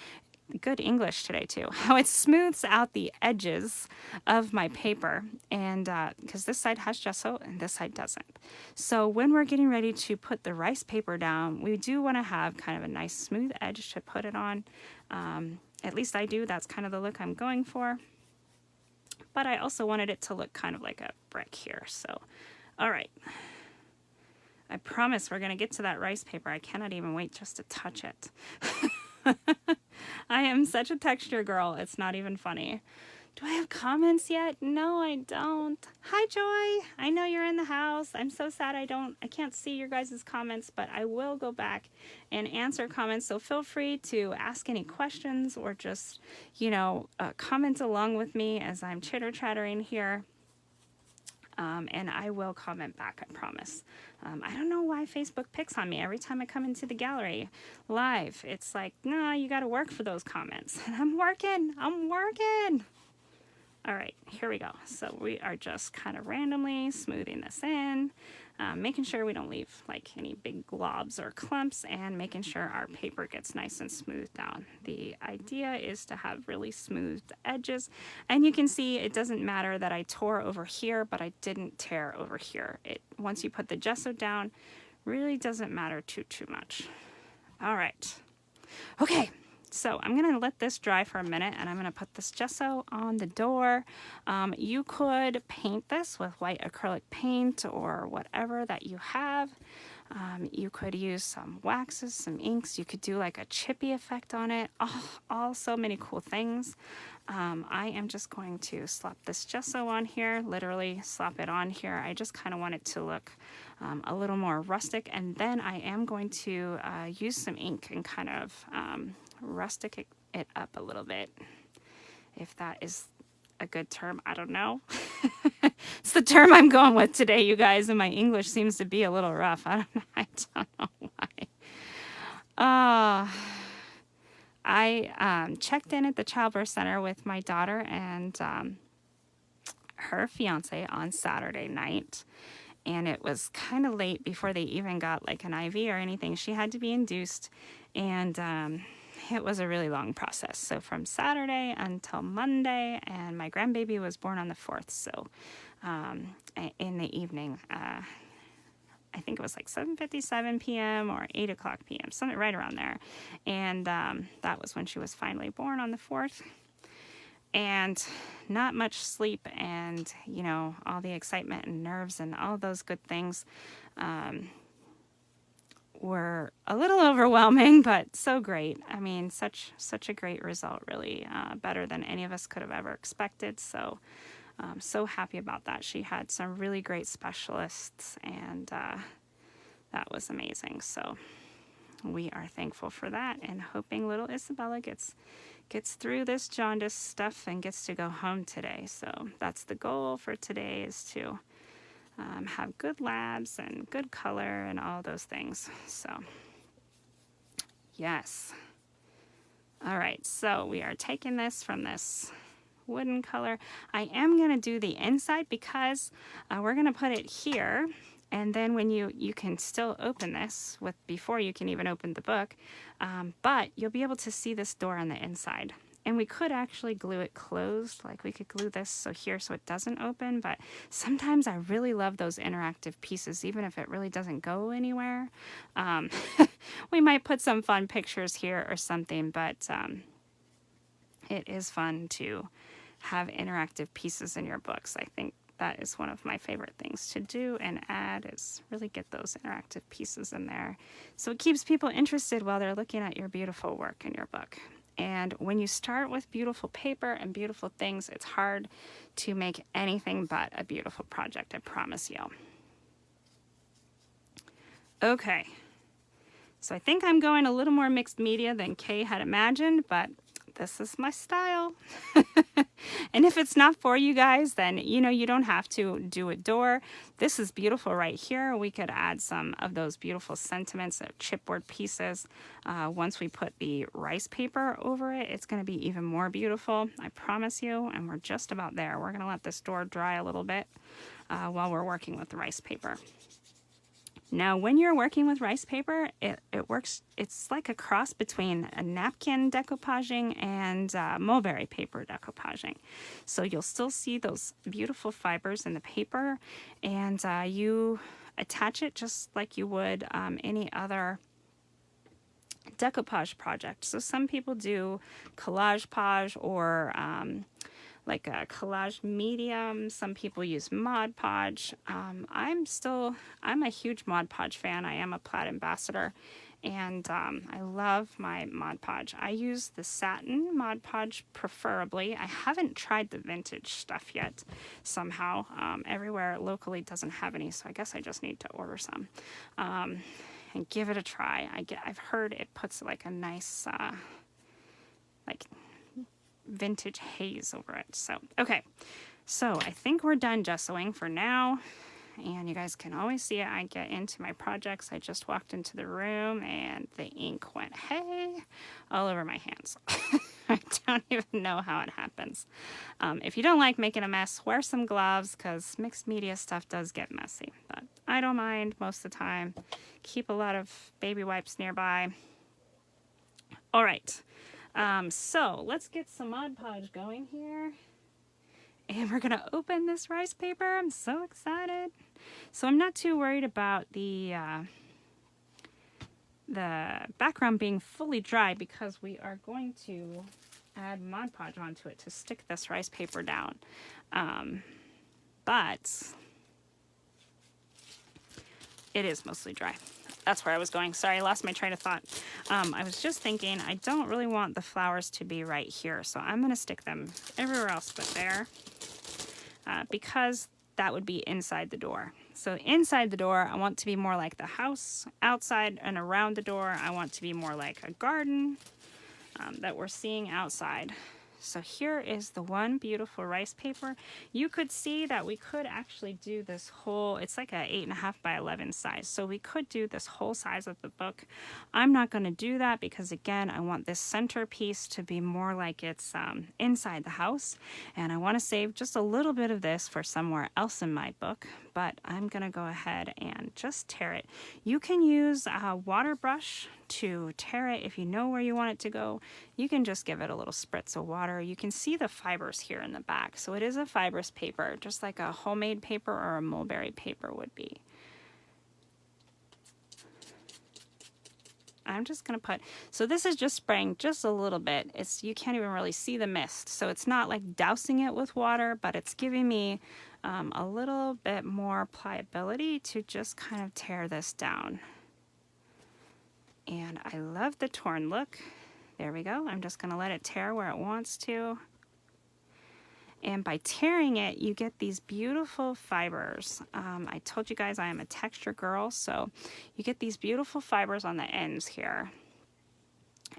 Speaker 1: Good English today too. How it smooths out the edges of my paper, and because this side has gesso and this side doesn't. So when we're getting ready to put the rice paper down, we do want to have kind of a nice smooth edge to put it on. At least I do. That's kind of the look I'm going for. But I also wanted it to look kind of like a brick here. So, all right. I promise we're going to get to that rice paper. I cannot even wait just to touch it. I am such a texture girl. It's not even funny. Do I have comments yet? No, I don't. Hi, Joy. I know you're in the house. I'm so sad I can't see your guys' comments, but I will go back and answer comments. So feel free to ask any questions or just, comment along with me as I'm chitter-chattering here. And I will comment back, I promise. I don't know why Facebook picks on me every time I come into the gallery live. It's like, nah, you got to work for those comments. And I'm working. All right, here we go. So we are just kind of randomly smoothing this in, making sure we don't leave like any big globs or clumps, and making sure our paper gets nice and smooth down. The idea is to have really smooth edges, and you can see it doesn't matter that I tore over here, but I didn't tear over here. Once you put the gesso down, really doesn't matter too much. All right, okay. So I'm going to let this dry for a minute, and I'm going to put this gesso on the door. You could paint this with white acrylic paint or whatever that you have. You could use some waxes, some inks. You could do like a chippy effect on it. All so many cool things. I am just going to slap this gesso on here, literally slap it on here. I just kind of want it to look a little more rustic, and then I am going to use some ink and kind of rustic it up a little bit, if that is a good term. I don't know. It's the term I'm going with today, you guys, and my English seems to be a little rough. I don't know why. I checked in at the childbirth center with my daughter and her fiance on Saturday night, and it was kind of late before they even got like an IV or anything. She had to be induced, and it was a really long process. So from Saturday until Monday, and my grandbaby was born on the 4th. So in the evening, I think it was like 7:57 p.m. or 8 o'clock p.m., something right around there. And that was when she was finally born on the 4th. And not much sleep and, you know, all the excitement and nerves and all those good things were a little overwhelming, but so great. I mean, such a great result, really, better than any of us could have ever expected. So so happy about that. She had some really great specialists, and that was amazing. So we are thankful for that, and hoping little Isabella gets through this jaundice stuff and gets to go home today. So that's the goal for today, is to have good labs and good color and all those things. So yes. All right, so we are taking this from this wooden color. I am going to do the inside because we're going to put it here, and then when you can still open this before you can even open the book, but you'll be able to see this door on the inside. And we could actually glue it closed, like we could glue this so it doesn't open, but sometimes I really love those interactive pieces, even if it really doesn't go anywhere. We might put some fun pictures here or something, but it is fun to have interactive pieces in your books. I think that is one of my favorite things to do and add, is really get those interactive pieces in there. So it keeps people interested while they're looking at your beautiful work in your book. And when you start with beautiful paper and beautiful things, it's hard to make anything but a beautiful project, I promise you. Okay, so I think I'm going a little more mixed media than Kay had imagined, but this is my style. And if it's not for you guys, then you don't have to do a door. This is beautiful right here. We could add some of those beautiful sentiments of chipboard pieces. Once we put the rice paper over it, it's going to be even more beautiful, I promise you. And we're just about there. We're going to let this door dry a little bit while we're working with the rice paper. Now, when you're working with rice paper, it works, it's like a cross between a napkin decoupaging and mulberry paper decoupaging. So you'll still see those beautiful fibers in the paper, and you attach it just like you would any other decoupage project. So some people do collage page or like a collage medium. Some people use Mod Podge. I'm a huge Mod Podge fan. I am a Plaid ambassador, and I love my Mod Podge. I use the satin Mod Podge preferably. I haven't tried the vintage stuff yet somehow. Everywhere locally doesn't have any, so I guess I just need to order some and give it a try. I've heard it puts like a nice like vintage haze over it. So okay, so I think we're done gessoing for now, and you guys can always see it. I get into my projects. I just walked into the room and the ink went hey all over my hands. I don't even know how it happens. If you don't like making a mess, wear some gloves, because mixed media stuff does get messy, but I don't mind most of the time. Keep a lot of baby wipes nearby. All right. So let's get some Mod Podge going here, and we're gonna open this rice paper. I'm so excited. So I'm not too worried about the background being fully dry, because we are going to add Mod Podge onto it to stick this rice paper down. But it is mostly dry. That's where I was going. Sorry, I lost my train of thought. I was just thinking, I don't really want the flowers to be right here, so I'm going to stick them everywhere else but there, because that would be inside the door. So inside the door, I want to be more like the house. Outside and around the door, I want to be more like a garden that we're seeing outside. So here is the one beautiful rice paper. You could see that we could actually do this whole, it's like a 8.5 by 11 size. So we could do this whole size of the book. I'm not going to do that because, again, I want this centerpiece to be more like it's inside the house. And I want to save just a little bit of this for somewhere else in my book. But I'm going to go ahead and just tear it. You can use a water brush to tear it if you know where you want it to go. You can just give it a little spritz of water. You can see the fibers here in the back. So it is a fibrous paper, just like a homemade paper or a mulberry paper would be. I'm just going to put, so this is just spraying just a little bit. You can't even really see the mist. So it's not like dousing it with water, but it's giving me a little bit more pliability to just kind of tear this down. And I love the torn look. There we go. I'm just going to let it tear where it wants to. And by tearing it, you get these beautiful fibers. I told you guys I am a texture girl, so you get these beautiful fibers on the ends here.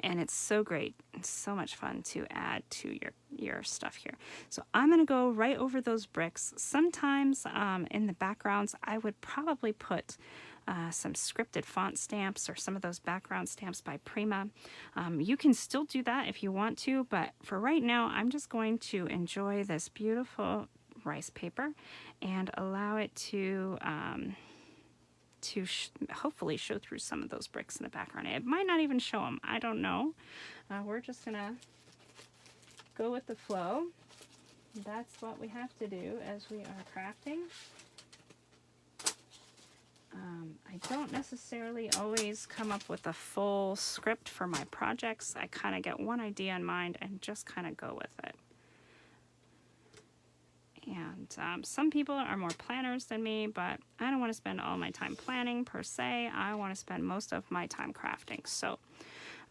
Speaker 1: And it's so great. It's so much fun to add to your stuff here. So I'm going to go right over those bricks. Sometimes in the backgrounds, I would probably put some scripted font stamps or some of those background stamps by Prima. You can still do that if you want to, but for right now, I'm just going to enjoy this beautiful rice paper and allow it to hopefully show through some of those bricks in the background. It might not even show them. I don't know. We're just gonna go with the flow. That's what we have to do as we are crafting. I don't necessarily always come up with a full script for my projects. I kind of get one idea in mind and just kind of go with it. And some people are more planners than me, but I don't want to spend all my time planning per se. I want to spend most of my time crafting. So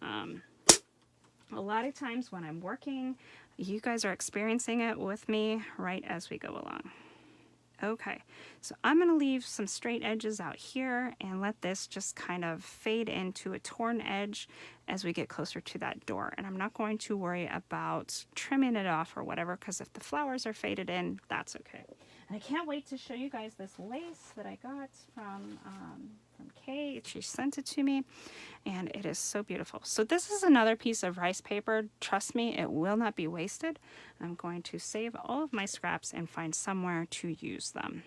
Speaker 1: a lot of times when I'm working, you guys are experiencing it with me right as we go along. Okay, so I'm going to leave some straight edges out here and let this just kind of fade into a torn edge as we get closer to that door. And I'm not going to worry about trimming it off or whatever, because if the flowers are faded in, that's okay. And I can't wait to show you guys this lace that I got from Kay. She sent it to me, and it is so beautiful. So this is another piece of rice paper. Trust me, it will not be wasted. I'm going to save all of my scraps and find somewhere to use them.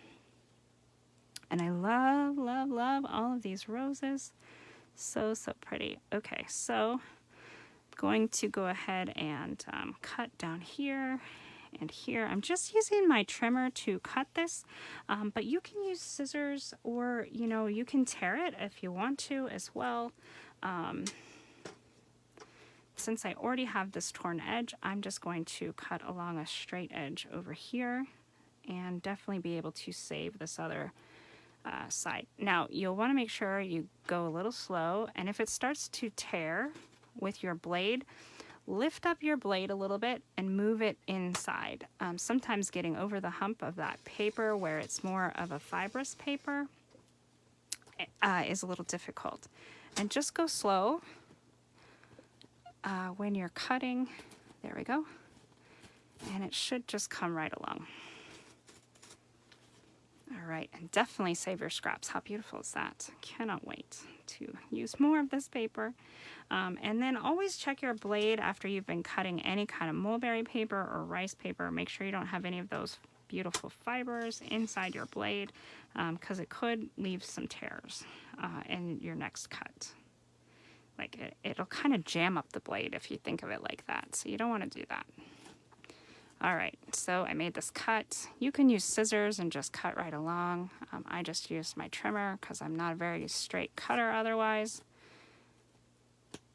Speaker 1: And I love, love, love all of these roses. So, so pretty. Okay, so I'm going to go ahead and cut down here and here. I'm just using my trimmer to cut this, but you can use scissors, or you can tear it if you want to as well. Since I already have this torn edge, I'm just going to cut along a straight edge over here and definitely be able to save this other side. Now you'll want to make sure you go a little slow, and if it starts to tear with your blade, lift up your blade a little bit and move it inside. Sometimes getting over the hump of that paper where it's more of a fibrous paper is a little difficult. And just go slow when you're cutting. There we go. And it should just come right along. All right, and definitely save your scraps. How beautiful is that? Cannot wait to use more of this paper. And then always check your blade after you've been cutting any kind of mulberry paper or rice paper. Make sure you don't have any of those beautiful fibers inside your blade, because it could leave some tears in your next cut. Like it'll kind of jam up the blade if you think of it like that. So you don't want to do that. All right, so I made this cut. You can use scissors and just cut right along. I just used my trimmer because I'm not a very straight cutter otherwise.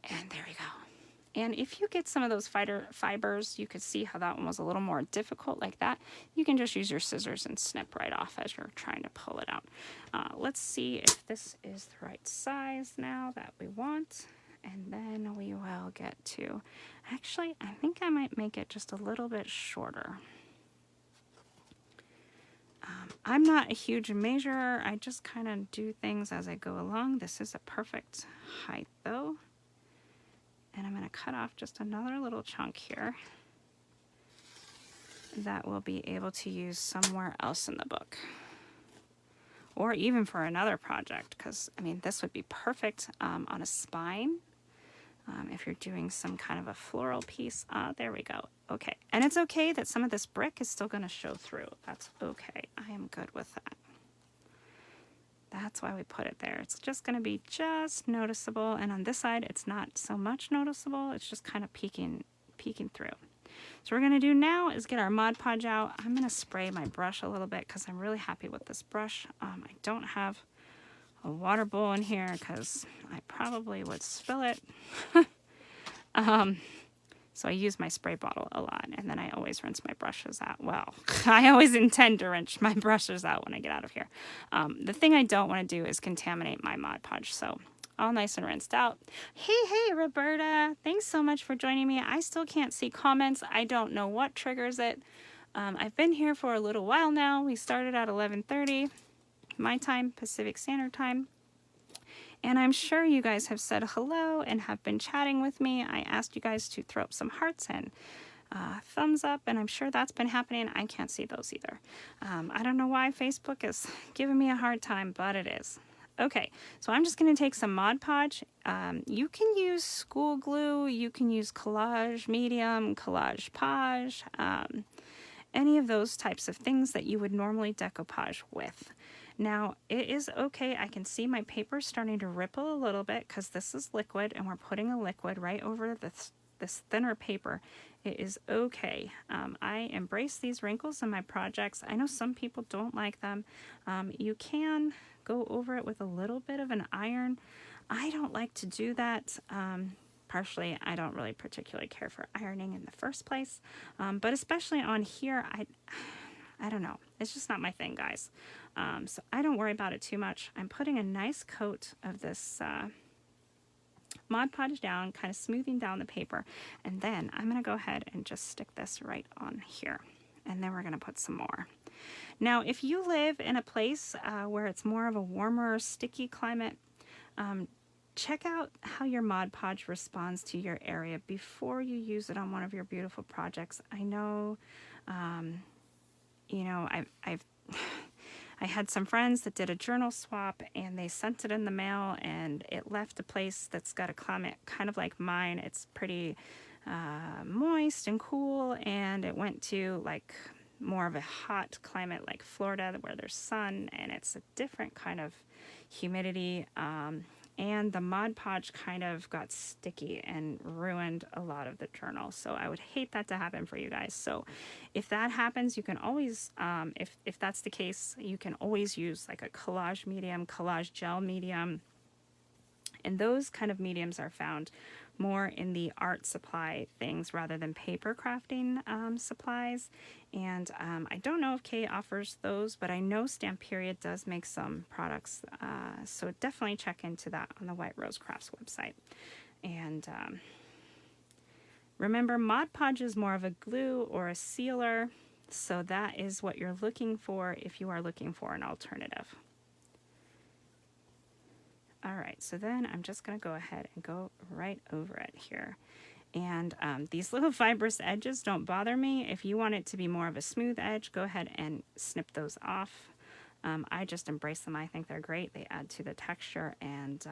Speaker 1: And there we go. And if you get some of those fibers, you could see how that one was a little more difficult like that. You can just use your scissors and snip right off as you're trying to pull it out. Let's see if this is the right size now that we want. And then we will get to, actually, I think I might make it just a little bit shorter. I'm not a huge measurer. I just kind of do things as I go along. This is a perfect height though. And I'm going to cut off just another little chunk here that we'll be able to use somewhere else in the book. Or even for another project, because, I mean, this would be perfect on a spine. If you're doing some kind of a floral piece. There we go. Okay. And it's okay that some of this brick is still going to show through. That's okay. I am good with that. That's why we put it there. It's just going to be just noticeable. And on this side, it's not so much noticeable. It's just kind of peeking through. So what we're going to do now is get our Mod Podge out. I'm going to spray my brush a little bit because I'm really happy with this brush. I don't have a water bowl in here because I probably would spill it. So I use my spray bottle a lot, and then I always rinse my brushes out. Well, I always intend to rinse my brushes out when I get out of here. The thing I don't want to do is contaminate my Mod Podge, so all nice and rinsed out. Hey, Roberta, thanks so much for joining me. I still can't see comments. I don't know what triggers it. I've been here for a little while now. We started at 11:30 my time, Pacific Standard Time. And I'm sure you guys have said hello and have been chatting with me. I asked you guys to throw up some hearts and thumbs up, and I'm sure that's been happening. I can't see those either. I don't know why Facebook is giving me a hard time, but it is. Okay, so I'm just going to take some Mod Podge. You can use school glue, you can use collage medium, collage podge, any of those types of things that you would normally decoupage with. Now, it is okay. I can see my paper starting to ripple a little bit because this is liquid and we're putting a liquid right over this thinner paper. It is okay. I embrace these wrinkles in my projects. I know some people don't like them. You can go over it with a little bit of an iron. I don't like to do that. Partially, I don't really particularly care for ironing in the first place. But especially on here, I don't know. It's just not my thing, guys. So I don't worry about it too much. I'm putting a nice coat of this Mod Podge down, kind of smoothing down the paper. And then I'm going to go ahead and just stick this right on here. And then we're going to put some more. Now, if you live in a place where it's more of a warmer, sticky climate, check out how your Mod Podge responds to your area before you use it on one of your beautiful projects. I know, you know, I had some friends that did a journal swap and they sent it in the mail and it left a place that's got a climate kind of like mine. It's pretty moist and cool, and it went to like more of a hot climate like Florida where there's sun and it's a different kind of humidity. And the Mod Podge kind of got sticky and ruined a lot of the journal. So I would hate that to happen for you guys. So if that happens, you can always, if that's the case, you can always use like a collage medium, collage gel medium. And those kind of mediums are found more in the art supply things rather than paper crafting supplies. And I don't know if Kay offers those, but I know Stamperia does make some products. So definitely check into that on the White Rose Crafts website. And remember, Mod Podge is more of a glue or a sealer. So that is what you're looking for if you are looking for an alternative. All right, so then I'm just going to go ahead and go right over it here. And these little fibrous edges don't bother me. If you want it to be more of a smooth edge, go ahead and snip those off. I just embrace them. I think they're great. They add to the texture and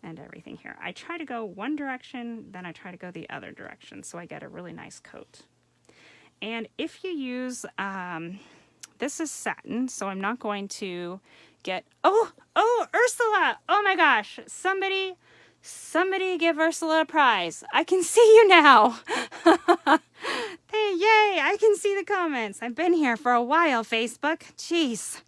Speaker 1: everything here. I try to go one direction, then I try to go the other direction, so I get a really nice coat. And if you use, this is satin, so I'm not going to get, oh, Ursula, oh my gosh, somebody give Ursula a prize. I can see you now. Hey, yay, I can see the comments. I've been here for a while, Facebook. Jeez.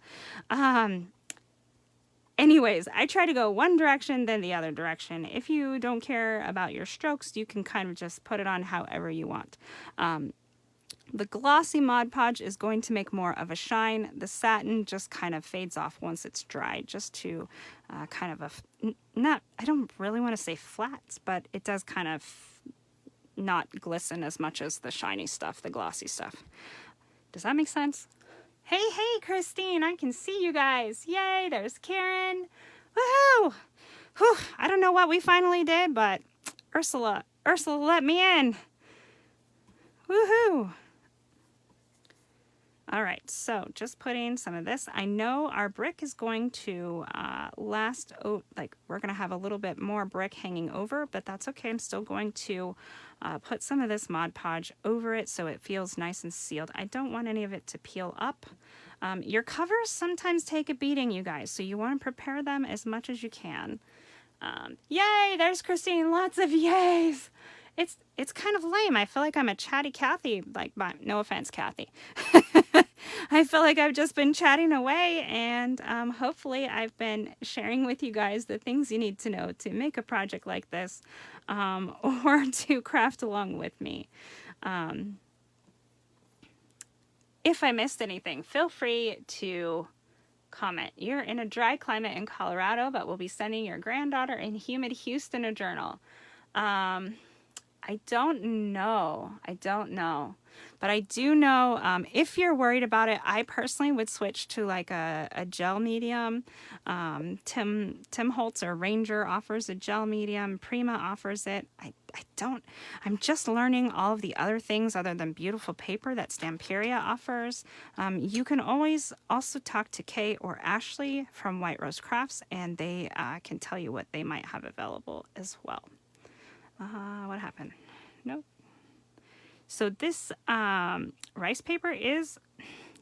Speaker 1: Anyways, I try to go one direction, then the other direction. If you don't care about your strokes, you can kind of just put it on however you want. The glossy Mod Podge is going to make more of a shine. The satin just kind of fades off once it's dried, just to kind of I don't really want to say flat, but it does kind of not glisten as much as the shiny stuff, the glossy stuff. Does that make sense? Hey, Christine, I can see you guys. Yay, there's Karen. Woohoo! Whew, I don't know what we finally did, but Ursula let me in. Woohoo! All right, so just putting some of this. I know our brick is going to last, like we're going to have a little bit more brick hanging over, but that's okay. I'm still going to put some of this Mod Podge over it so it feels nice and sealed. I don't want any of it to peel up. Your covers sometimes take a beating, you guys, so you want to prepare them as much as you can. Yay, there's Christine, lots of yays. It's kind of lame. I feel like I'm a chatty Kathy, like, no offense, Kathy. I feel like I've just been chatting away, and hopefully I've been sharing with you guys the things you need to know to make a project like this, or to craft along with me. If I missed anything, feel free to comment. You're in a dry climate in Colorado, but we'll be sending your granddaughter in humid Houston a journal. I don't know. But I do know, if you're worried about it, I personally would switch to like a gel medium. Tim Holtz Ranger offers a gel medium. Prima offers it. I'm just learning all of the other things other than beautiful paper that Stamperia offers. You can always also talk to Kay or Ashley from White Rose Crafts, and they can tell you what they might have available as well. What happened? Nope. So this rice paper is,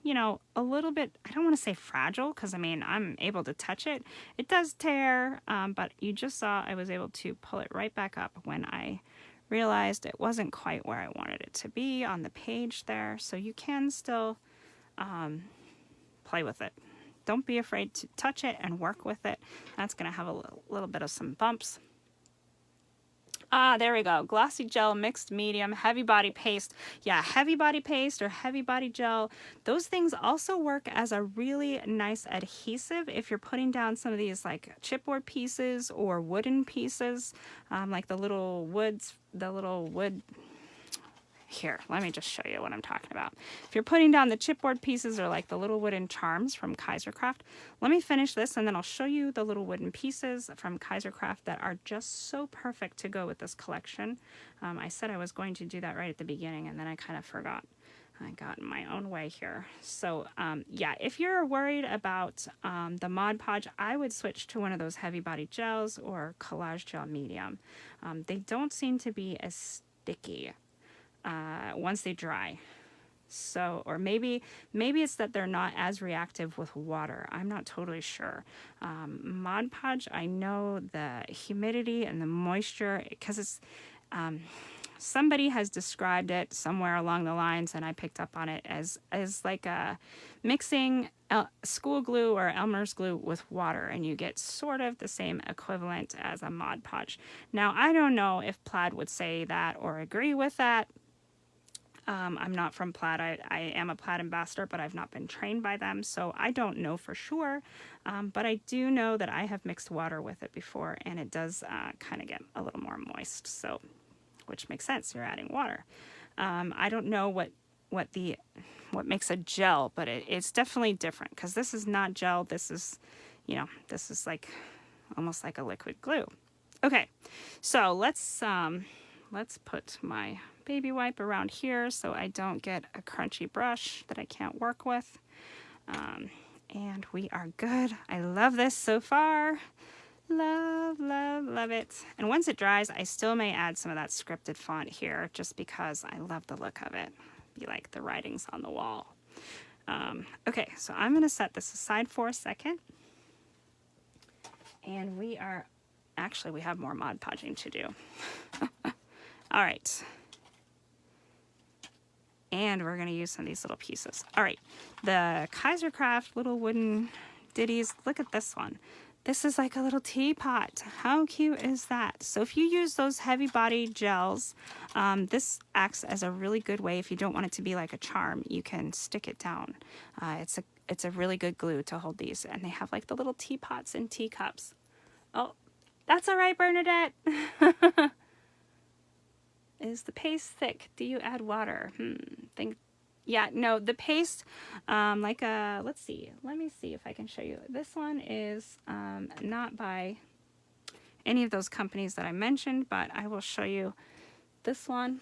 Speaker 1: a little bit, I don't want to say fragile, because I mean, I'm able to touch it. It does tear, but you just saw I was able to pull it right back up when I realized it wasn't quite where I wanted it to be on the page there. So you can still play with it. Don't be afraid to touch it and work with it. That's going to have a little bit of some bumps. There we go. Glossy gel, mixed medium, heavy body paste. Yeah, heavy body paste or heavy body gel. Those things also work as a really nice adhesive if you're putting down some of these like chipboard pieces or wooden pieces, like the little wood. Here, let me just show you what I'm talking about. If you're putting down the chipboard pieces or like the little wooden charms from Kaisercraft, let me finish this and then I'll show you the little wooden pieces from Kaisercraft that are just so perfect to go with this collection. I said I was going to do that right at the beginning and then I kind of forgot. I got in my own way here. So yeah, if you're worried about the Mod Podge, I would switch to one of those heavy body gels or collage gel medium. They don't seem to be as sticky once they dry. So, or maybe it's that they're not as reactive with water. I'm not totally sure. Mod Podge, I know the humidity and the moisture, because it's, somebody has described it somewhere along the lines, and I picked up on it as like mixing school glue or Elmer's glue with water, and you get sort of the same equivalent as a Mod Podge. Now, I don't know if Plaid would say that or agree with that. I'm not from Plaid. I am a Plaid ambassador, but I've not been trained by them, so I don't know for sure. But I do know that I have mixed water with it before, and it does kind of get a little more moist, so which makes sense. You're adding water. I don't know what makes a gel, but it's definitely different because this is not gel. This is, this is like almost like a liquid glue. Okay, so let's put my baby wipe around here so I don't get a crunchy brush that I can't work with. And we are good. I love this so far. Love it. And once it dries, I still may add some of that scripted font here just because I love the look of it. Be like the writings on the wall. Okay, so I'm going to set this aside for a second. And we have more Mod Podging to do. All right. And we're going to use some of these little pieces. All right, the Kaisercraft little wooden ditties. Look at this one. This is like a little teapot. How cute is that? So if you use those heavy body gels, this acts as a really good way. If you don't want it to be like a charm, you can stick it down. It's a really good glue to hold these. And they have like the little teapots and teacups. Oh, that's all right, Bernadette. Is the paste thick? Do you add water? Yeah, no, the paste, let's see. Let me see if I can show you. This one is not by any of those companies that I mentioned, but I will show you this one.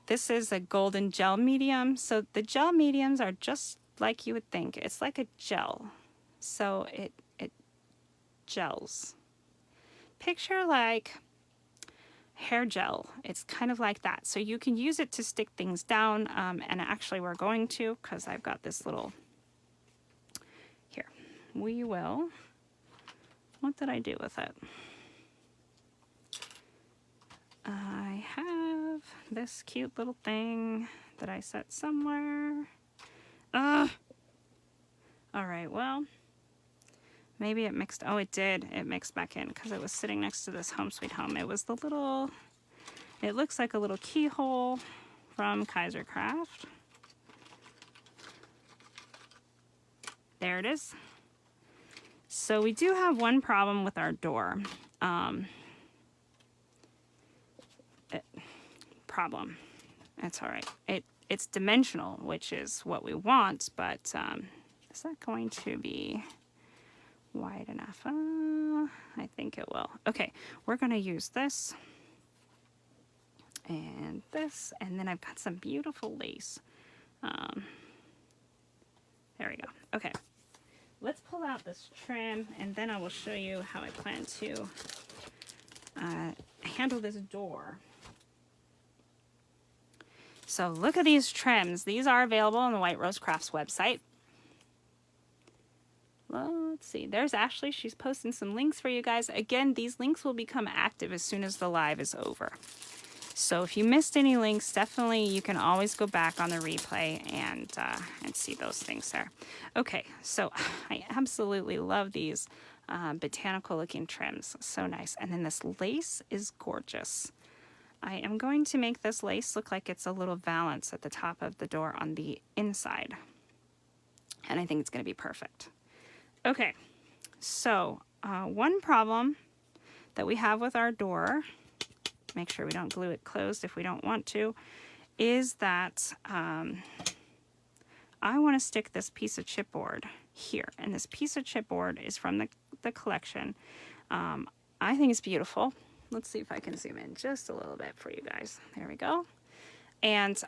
Speaker 1: This is a golden gel medium. So the gel mediums are just like you would think. It's like a gel. So it gels. Picture like hair gel. It's kind of like that. So you can use it to stick things down. And actually we're going to, because I've got this little, here, we will, what did I do with it? I have this cute little thing that I set somewhere. Ugh. All right, well, maybe it mixed. Oh, it did. It mixed back in because it was sitting next to this Home Sweet Home. It was the little, it looks like a little keyhole from Kaiser Craft. There it is. So we do have one problem with our door. Problem. That's all right. It's dimensional, which is what we want, but is that going to be wide enough? I think it will. Okay, we're going to use this and this, and then I've got some beautiful lace. There we go. Okay, let's pull out this trim, and then I will show you how I plan to handle this door. So look at these trims. These are available on the White Rose Crafts website. Let's see. There's Ashley. She's posting some links for you guys. Again, these links will become active as soon as the live is over. So if you missed any links, definitely you can always go back on the replay and see those things there. Okay, so I absolutely love these botanical looking trims. So nice. And then this lace is gorgeous. I am going to make this lace look like it's a little valance at the top of the door on the inside. And I think it's going to be perfect. Okay, so one problem that we have with our door, make sure we don't glue it closed if we don't want to, is that I want to stick this piece of chipboard here. And this piece of chipboard is from the collection. I think it's beautiful. Let's see if I can zoom in just a little bit for you guys. There we go. And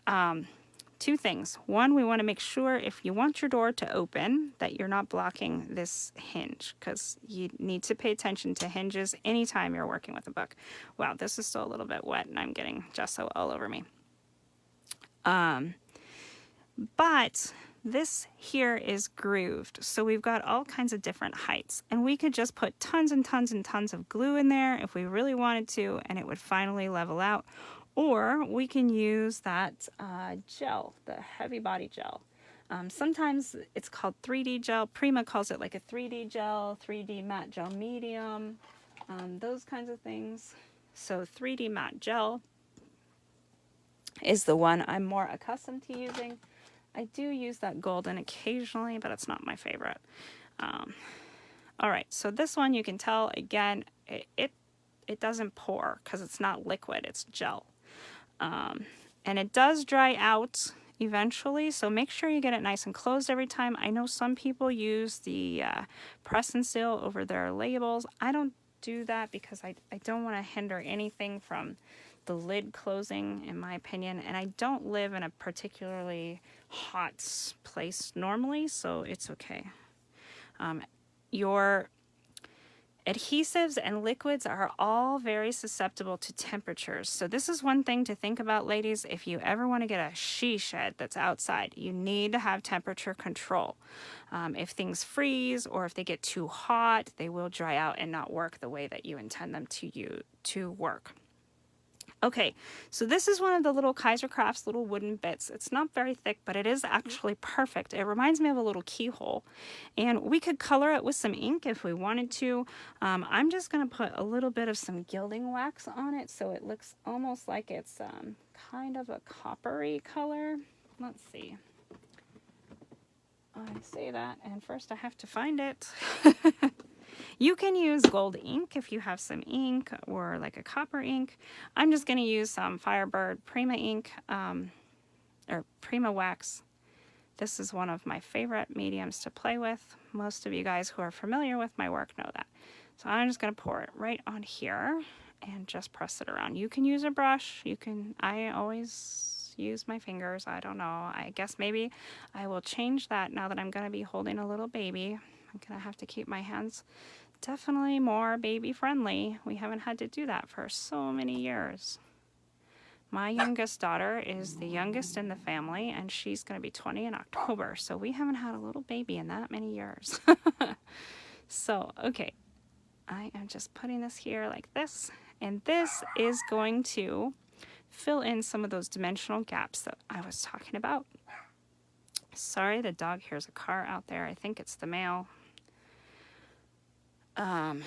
Speaker 1: two things. One, we want to make sure if you want your door to open that you're not blocking this hinge, because you need to pay attention to hinges anytime you're working with a book. Wow, this is still a little bit wet and I'm getting gesso all over me. But this here is grooved, so we've got all kinds of different heights, and we could just put tons and tons and tons of glue in there if we really wanted to, and it would finally level out. Or we can use that gel, the heavy body gel. Sometimes it's called 3D gel. Prima calls it like a 3D gel, 3D matte gel medium, those kinds of things. So 3D matte gel is the one I'm more accustomed to using. I do use that golden occasionally, but it's not my favorite. All right, so this one you can tell, again, it doesn't pour because it's not liquid, it's gel. And it does dry out eventually, so make sure you get it nice and closed every time. I know some people use the press and seal over their labels. I don't do that because I don't want to hinder anything from the lid closing, in my opinion, and I don't live in a particularly hot place normally, so it's okay. Your adhesives and liquids are all very susceptible to temperatures, so this is one thing to think about, ladies. If you ever want to get a she shed that's outside, you need to have temperature control. If things freeze or if they get too hot, they will dry out and not work the way that you intend them to work. Okay, so this is one of the little Kaiser Crafts little wooden bits. It's not very thick, but it is actually perfect. It reminds me of a little keyhole, and we could color it with some ink if we wanted to. I'm just going to put a little bit of some gilding wax on it so it looks almost like it's kind of a coppery color. Let's see. I say that, and first I have to find it. You can use gold ink if you have some ink or like a copper ink. I'm just going to use some Firebird Prima ink or Prima wax. This is one of my favorite mediums to play with. Most of you guys who are familiar with my work know that. So I'm just going to pour it right on here and just press it around. You can use a brush. I always use my fingers. I don't know. I guess maybe I will change that now that I'm going to be holding a little baby. I'm going to have to keep my hands definitely more baby friendly. We haven't had to do that for so many years. My youngest daughter is the youngest in the family, and she's going to be 20 in October, so we haven't had a little baby in that many years. So, okay, I am just putting this here like this, and this is going to fill in some of those dimensional gaps that I was talking about. Sorry, the dog hears a car out there. I think it's the mail. I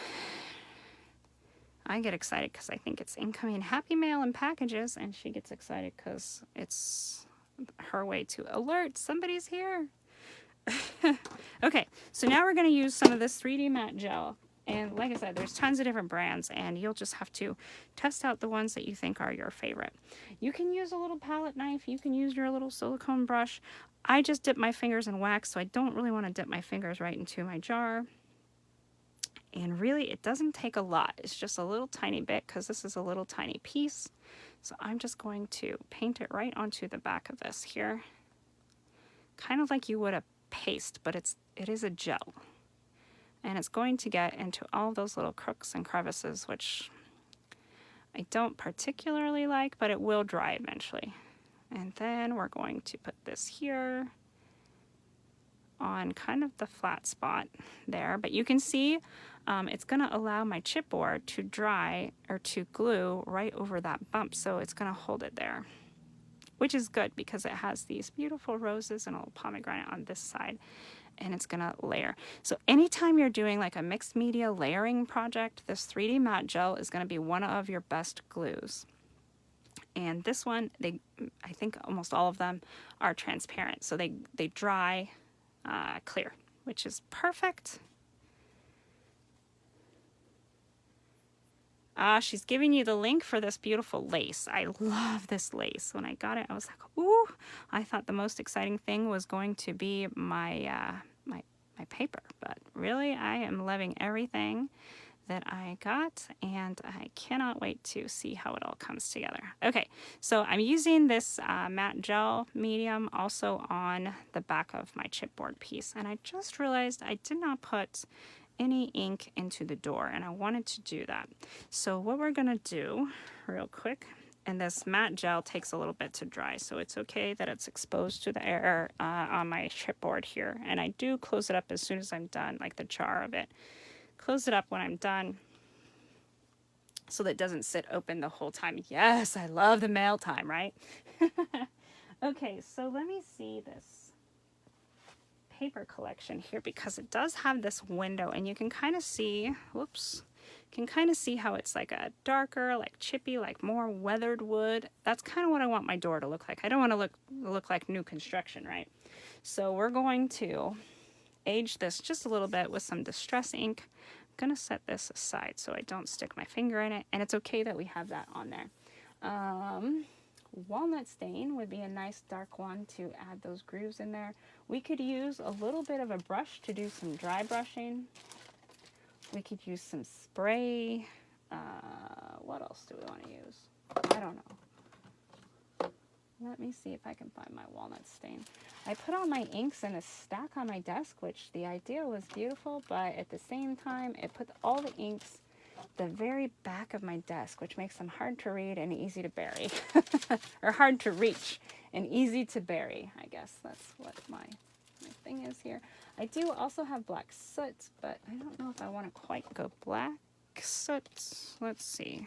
Speaker 1: get excited because I think it's incoming happy mail and packages, and she gets excited because it's her way to alert somebody's here. Okay, so now we're going to use some of this 3D matte gel. And like I said, there's tons of different brands, and you'll just have to test out the ones that you think are your favorite. You can use a little palette knife. You can use your little silicone brush. I just dip my fingers in wax, so I don't really want to dip my fingers right into my jar. And really, it doesn't take a lot. It's just a little tiny bit because this is a little tiny piece. So I'm just going to paint it right onto the back of this here. Kind of like you would a paste, but it is a gel. And it's going to get into all those little crooks and crevices, which I don't particularly like, but it will dry eventually. And then we're going to put this here on kind of the flat spot there. But you can see it's going to allow my chipboard to dry or to glue right over that bump. So it's going to hold it there, which is good because it has these beautiful roses and a little pomegranate on this side. And it's going to layer. So anytime you're doing like a mixed media layering project, this 3D matte gel is going to be one of your best glues. And this one, I think almost all of them are transparent. So they dry clear, which is perfect. She's giving you the link for this beautiful lace. I love this lace. When I got it, I was like, ooh. I thought the most exciting thing was going to be my my paper. But really, I am loving everything that I got, and I cannot wait to see how it all comes together. Okay, so I'm using this matte gel medium also on the back of my chipboard piece. And I just realized I did not put any ink into the door, and I wanted to do that. So what we're gonna do real quick, and this matte gel takes a little bit to dry, so it's okay that it's exposed to the air on my chipboard here. And I do close it up as soon as I'm done, like the jar of it. Close it up when I'm done so that it doesn't sit open the whole time. Yes, I love the mail time, right? Okay, so let me see this paper collection here because it does have this window, and you can kind of see, whoops, can kind of see how it's like a darker, like chippy, like more weathered wood. That's kind of what I want my door to look like. I don't want to look like new construction, right? So we're going to age this just a little bit with some distress ink. I'm gonna set this aside so I don't stick my finger in it, and it's okay that we have that on there. Walnut stain would be a nice dark one to add those grooves in there. We could use a little bit of a brush to do some dry brushing. We could use some spray. What else do we want to use? I don't know. Let me see if I can find my walnut stain. I put all my inks in a stack on my desk, which the idea was beautiful, but at the same time, it put all the inks the very back of my desk, which makes them hard to read and easy to bury. Or hard to reach and easy to bury. I guess that's what my thing is here. I do also have black soot, but I don't know if I want to quite go black soot. Let's see.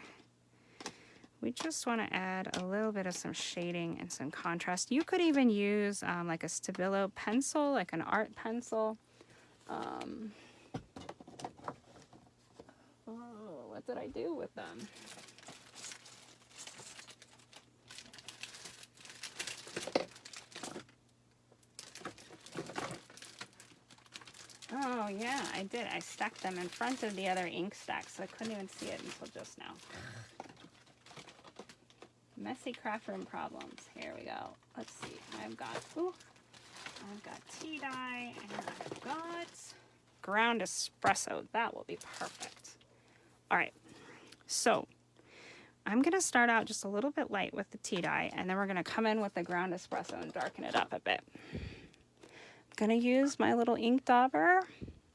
Speaker 1: We just want to add a little bit of some shading and some contrast. You could even use like a Stabilo pencil, like an art pencil. What did I do with them? Oh yeah, I did. I stacked them in front of the other ink stack, so I couldn't even see it until just now. Messy craft room problems. Here we go. Let's see. I've got tea dye, and I've got ground espresso. That will be perfect. All right, so I'm gonna start out just a little bit light with the tea dye, and then we're gonna come in with the ground espresso and darken it up a bit. I'm gonna use my little ink dauber,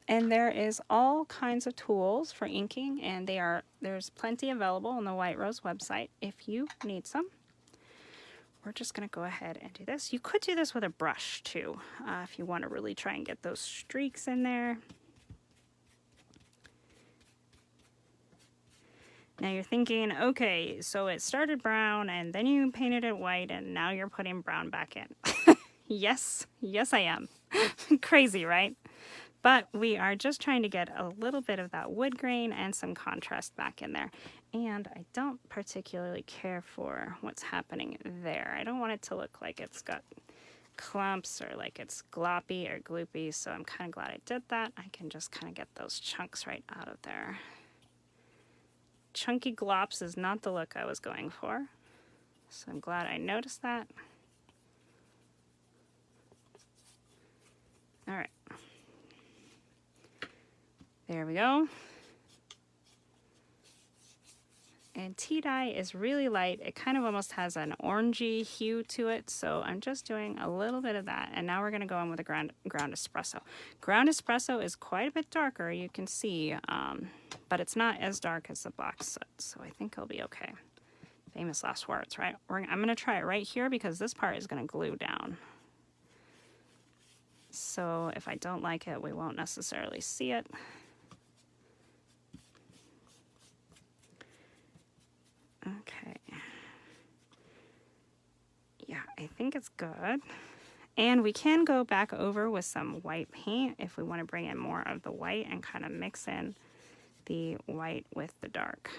Speaker 1: and there is all kinds of tools for inking, and there's plenty available on the White Rose website if you need some. We're just gonna go ahead and do this. You could do this with a brush too, if you want to really try and get those streaks in there. Now you're thinking, okay, so it started brown and then you painted it white and now you're putting brown back in. Yes, I am. Crazy, right? But we are just trying to get a little bit of that wood grain and some contrast back in there. And I don't particularly care for what's happening there. I don't want it to look like it's got clumps or like it's gloppy or gloopy, so I'm kind of glad I did that. I can just kind of get those chunks right out of there. Chunky glops is not the look I was going for, so I'm glad I noticed that. All right. There we go. And tea dye is really light. It kind of almost has an orangey hue to it, so I'm just doing a little bit of that. And now we're going to go in with a ground espresso. Ground espresso is quite a bit darker, you can see, but it's not as dark as the black soot, so I think it'll be okay. Famous last words, right? I'm going to try it right here because this part is going to glue down. So if I don't like it, we won't necessarily see it. Okay. Yeah, I think it's good. And we can go back over with some white paint if we want to bring in more of the white and kind of mix in the white with the dark.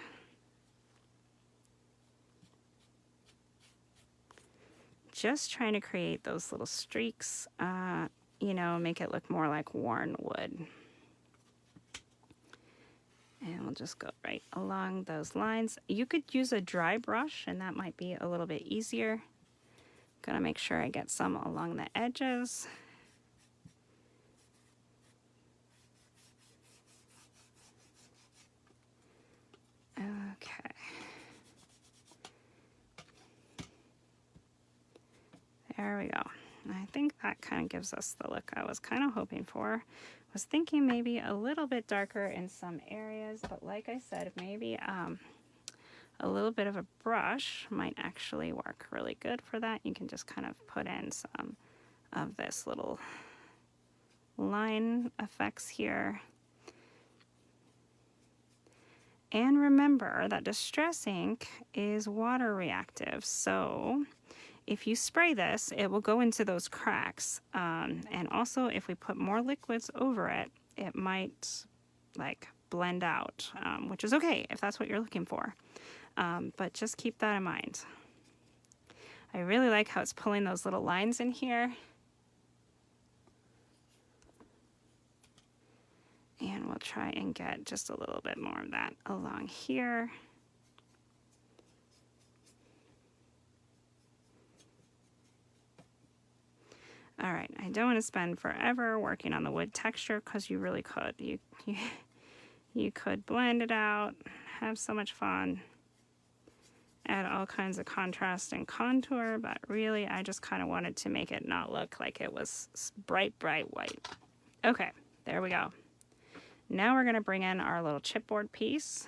Speaker 1: Just trying to create those little streaks, you know, make it look more like worn wood. And we'll just go right along those lines. You could use a dry brush and that might be a little bit easier. Gonna make sure I get some along the edges. Okay. There we go. I think that kind of gives us the look I was kind of hoping for. Was thinking maybe a little bit darker in some areas, but like I said, maybe a little bit of a brush might actually work really good for that. You can just kind of put in some of this little line effects here. And remember that Distress ink is water reactive, so if you spray this, it will go into those cracks. And also, if we put more liquids over it, it might like blend out, which is okay if that's what you're looking for. But just keep that in mind. I really like how it's pulling those little lines in here. And we'll try and get just a little bit more of that along here. All right, I don't want to spend forever working on the wood texture because you really could. You could blend it out, have so much fun, add all kinds of contrast and contour, but really I just kind of wanted to make it not look like it was bright white. Okay, there we go. Now we're going to bring in our little chipboard piece.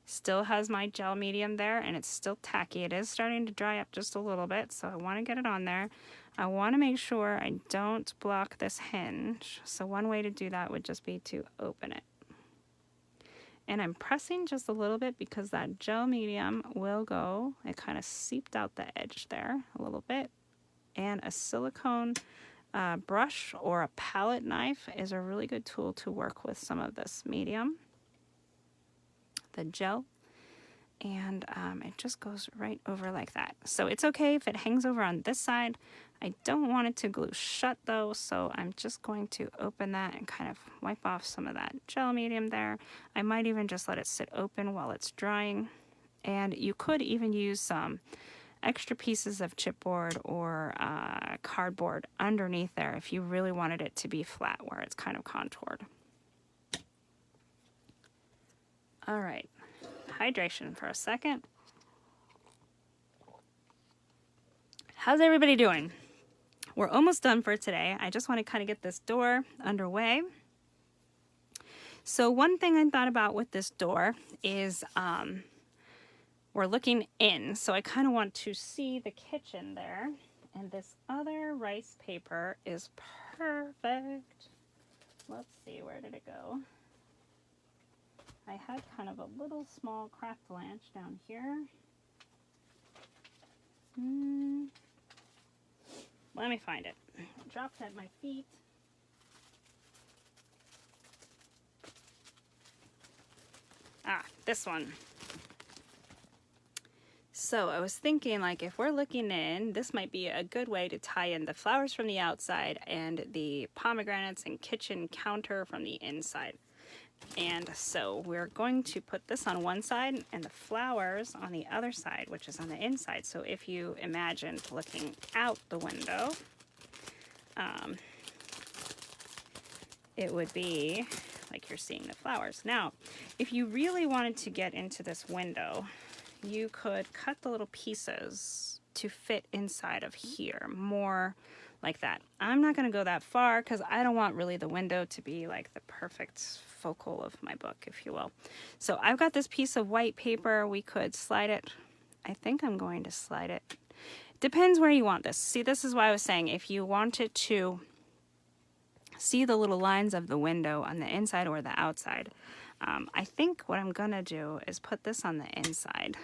Speaker 1: Still has my gel medium there and it's still tacky. It is starting to dry up just a little bit, so I want to get it on there. I want to make sure I don't block this hinge. So one way to do that would just be to open it. And I'm pressing just a little bit because that gel medium will go. It kind of seeped out the edge there a little bit. And a silicone brush or a palette knife is a really good tool to work with some of this medium, the gel, and it just goes right over like that. So it's okay if it hangs over on this side. I don't want it to glue shut though, so I'm just going to open that and kind of wipe off some of that gel medium there. I might even just let it sit open while it's drying, and you could even use some extra pieces of chipboard or cardboard underneath there if you really wanted it to be flat where it's kind of contoured. All right, hydration for a second. How's everybody doing? We're almost done for today. I just want to kind of get this door underway. So one thing I thought about with this door is we're looking in, so I kind of want to see the kitchen there, and this other rice paper is perfect. let's see, where did it go? I had kind of a little small craft branch down here. Let me find it. It dropped at my feet. Ah, this one. So I was thinking, like, if we're looking in, this might be a good way to tie in the flowers from the outside and the pomegranates and kitchen counter from the inside. And so we're going to put this on one side and the flowers on the other side, which is on the inside. So if you imagined looking out the window, it would be like you're seeing the flowers. Now, if you really wanted to get into this window, you could cut the little pieces to fit inside of here, more like that. I'm not going to go that far because I don't want really the window to be like the perfect focal of my book, if you will. So I've got this piece of white paper. We could slide it. I think I'm going to slide it. Depends where you want this. See, this is why I was saying if you wanted to see the little lines of the window on the inside or the outside, I think what I'm going to do is put this on the inside,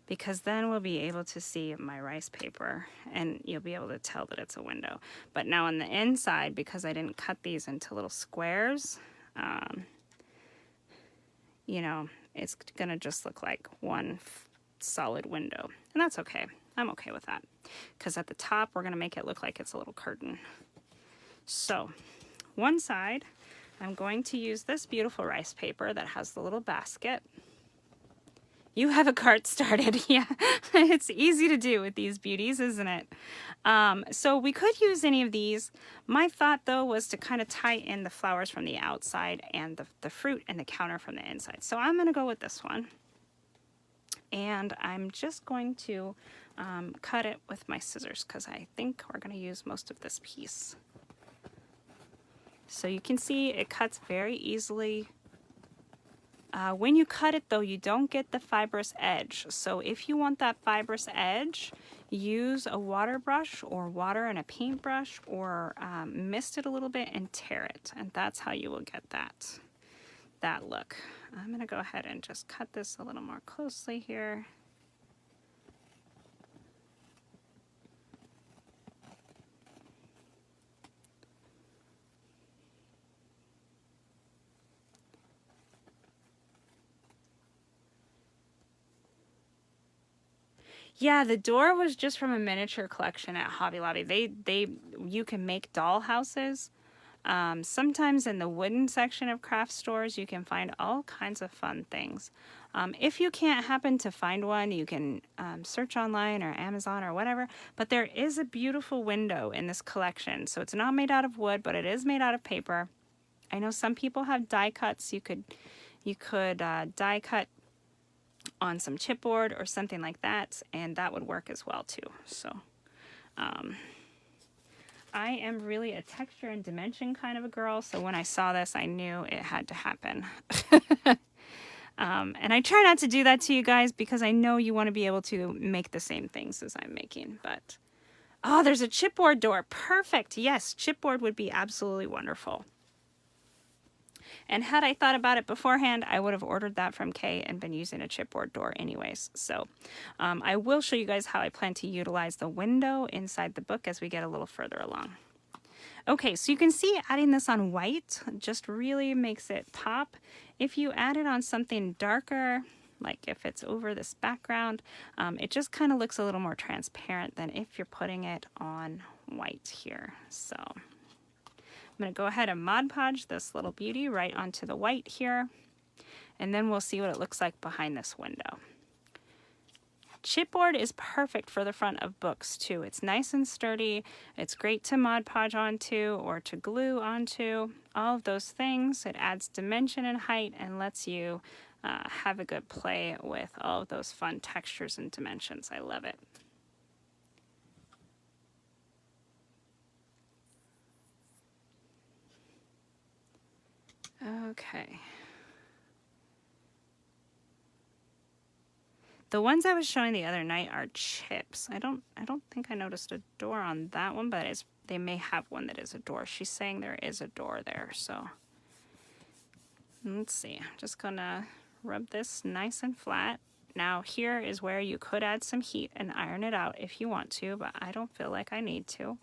Speaker 1: because then we'll be able to see my rice paper and you'll be able to tell that it's a window. But now on the inside, because I didn't cut these into little squares, you know, it's gonna just look like one solid window. And that's okay. I'm okay with that. Because at the top, we're gonna make it look like it's a little curtain. So, one side, I'm going to use this beautiful rice paper that has the little basket. You have a cart started. Yeah, it's easy to do with these beauties, isn't it? So we could use any of these. My thought, though, was to kind of tie in the flowers from the outside and the fruit and the counter from the inside. So I'm going to go with this one. And I'm just going to cut it with my scissors because I think we're going to use most of this piece. So you can see it cuts very easily. When you cut it, though, you don't get the fibrous edge. So if you want that fibrous edge, use a water brush or water and a paintbrush, or mist it a little bit and tear it. And that's how you will get that look. I'm going to go ahead and just cut this a little more closely here. Yeah, the door was just from a miniature collection at Hobby Lobby. You can make doll houses. Sometimes in the wooden section of craft stores, you can find all kinds of fun things. If you can't happen to find one, you can search online or Amazon or whatever. But there is a beautiful window in this collection. So it's not made out of wood, but it is made out of paper. I know some people have die cuts. You could die cut on some chipboard or something like that, and that would work as well too. So I am really a texture and dimension kind of a girl, so when I saw this, I knew it had to happen. And I try not to do that to you guys because I know you want to be able to make the same things as I'm making. But oh, there's a chipboard door. Perfect. Yes, chipboard would be absolutely wonderful. And had I thought about it beforehand, I would have ordered that from Kay and been using a chipboard door anyways. So I will show you guys how I plan to utilize the window inside the book as we get a little further along. Okay, so you can see adding this on white just really makes it pop. If you add it on something darker, like if it's over this background, it just kind of looks a little more transparent than if you're putting it on white here. So I'm going to go ahead and Mod Podge this little beauty right onto the white here, and then we'll see what it looks like behind this window. Chipboard is perfect for the front of books too. It's nice and sturdy. It's great to Mod Podge onto or to glue onto. All of those things. It adds dimension and height and lets you have a good play with all of those fun textures and dimensions. I love it. Okay. The ones I was showing the other night are chips. I don't think I noticed a door on that one, but it's they may have one that is a door. She's saying there is a door there, so let's see. I'm just gonna rub this nice and flat. Now here is where you could add some heat and iron it out if you want to, but I don't feel like I need to.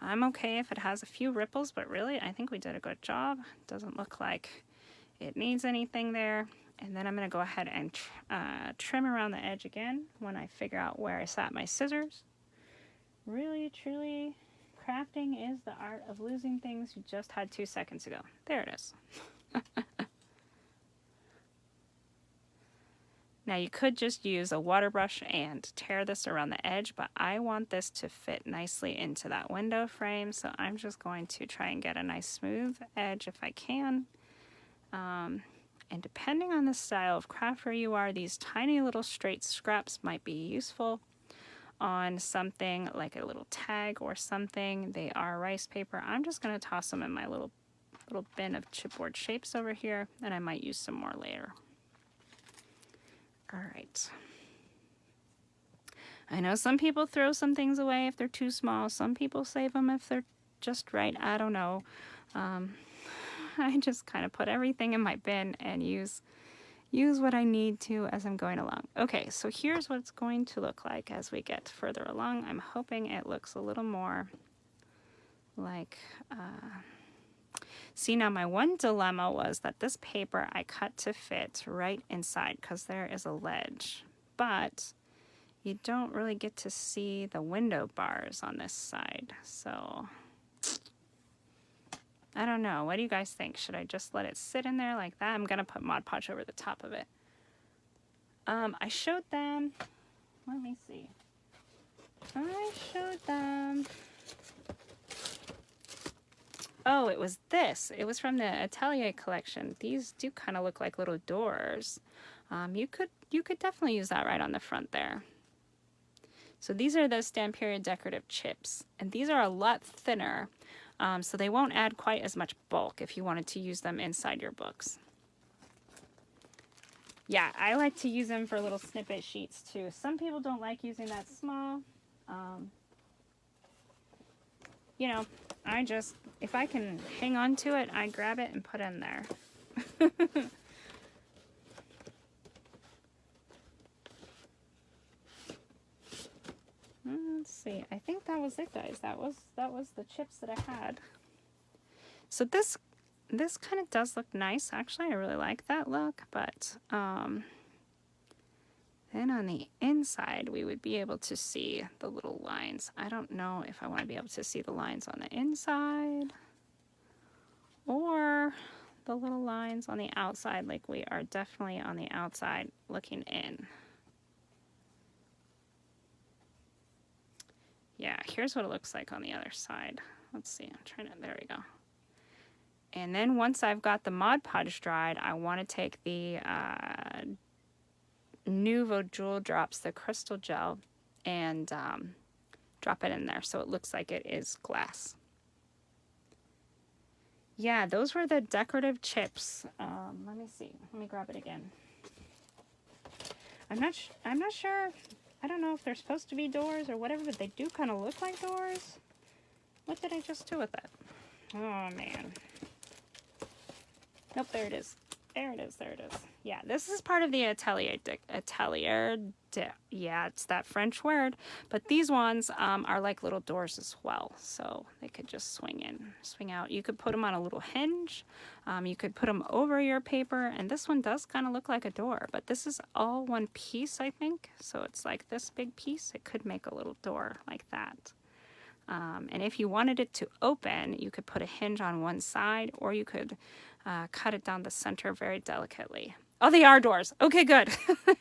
Speaker 1: I'm okay if it has a few ripples, but really I think we did a good job. Doesn't look like it needs anything there. And then I'm going to go ahead and trim around the edge again when I figure out where I sat my scissors. Really, truly, crafting is the art of losing things you just had 2 seconds ago. There it is. Now you could just use a water brush and tear this around the edge, but I want this to fit nicely into that window frame, so I'm just going to try and get a nice smooth edge if I can. And depending on the style of crafter you are, these tiny little straight scraps might be useful on something like a little tag or something. They are rice paper. I'm just going to toss them in my little bin of chipboard shapes over here, and I might use some more later. All right. I know some people throw some things away if they're too small. Some people save them if they're just right. I don't know. I just kind of put everything in my bin and use what I need to as I'm going along. Okay, so here's what it's going to look like as we get further along. I'm hoping it looks a little more like... See, now my one dilemma was that this paper I cut to fit right inside because there is a ledge, but you don't really get to see the window bars on this side, so I don't know. What do you guys think? Should I just let it sit in there like that? I'm going to put Mod Podge over the top of it. I showed them, let me see. I showed them... Oh, it was this. It was from the Atelier collection. These do kind of look like little doors. You could definitely use that right on the front there. So these are the Stamperia decorative chips, and these are a lot thinner, so they won't add quite as much bulk if you wanted to use them inside your books. Yeah, I like to use them for little snippet sheets too. Some people don't like using that small. You know, I just, if I can hang on to it, I grab it and put it in there. Let's see. I think that was it, guys. That was the chips that I had. So this kind of does look nice. Actually, I really like that look, but then on the inside, we would be able to see the little lines. I don't know if I want to be able to see the lines on the inside or the little lines on the outside, like we are definitely on the outside looking in. Yeah, here's what it looks like on the other side. Let's see, I'm trying to, there we go. And then once I've got the Mod Podge dried, I want to take the Nouveau Jewel Drops, the crystal gel, and drop it in there so it looks like it is glass. Yeah, those were the decorative chips. Let me see. Let me grab it again. I'm not sure. I don't know if they're supposed to be doors or whatever, but they do kind of look like doors. What did I just do with that? Oh, man. Nope, there it is. There it is, there it is. Yeah, this is part of the Atelier. Yeah, it's that French word. But these ones are like little doors as well. So they could just swing in, swing out. You could put them on a little hinge. You could put them over your paper. And this one does kind of look like a door. But this is all one piece, I think. So it's like this big piece. It could make a little door like that. And if you wanted it to open, you could put a hinge on one side, or you could cut it down the center very delicately. Oh, they are doors. Okay, good.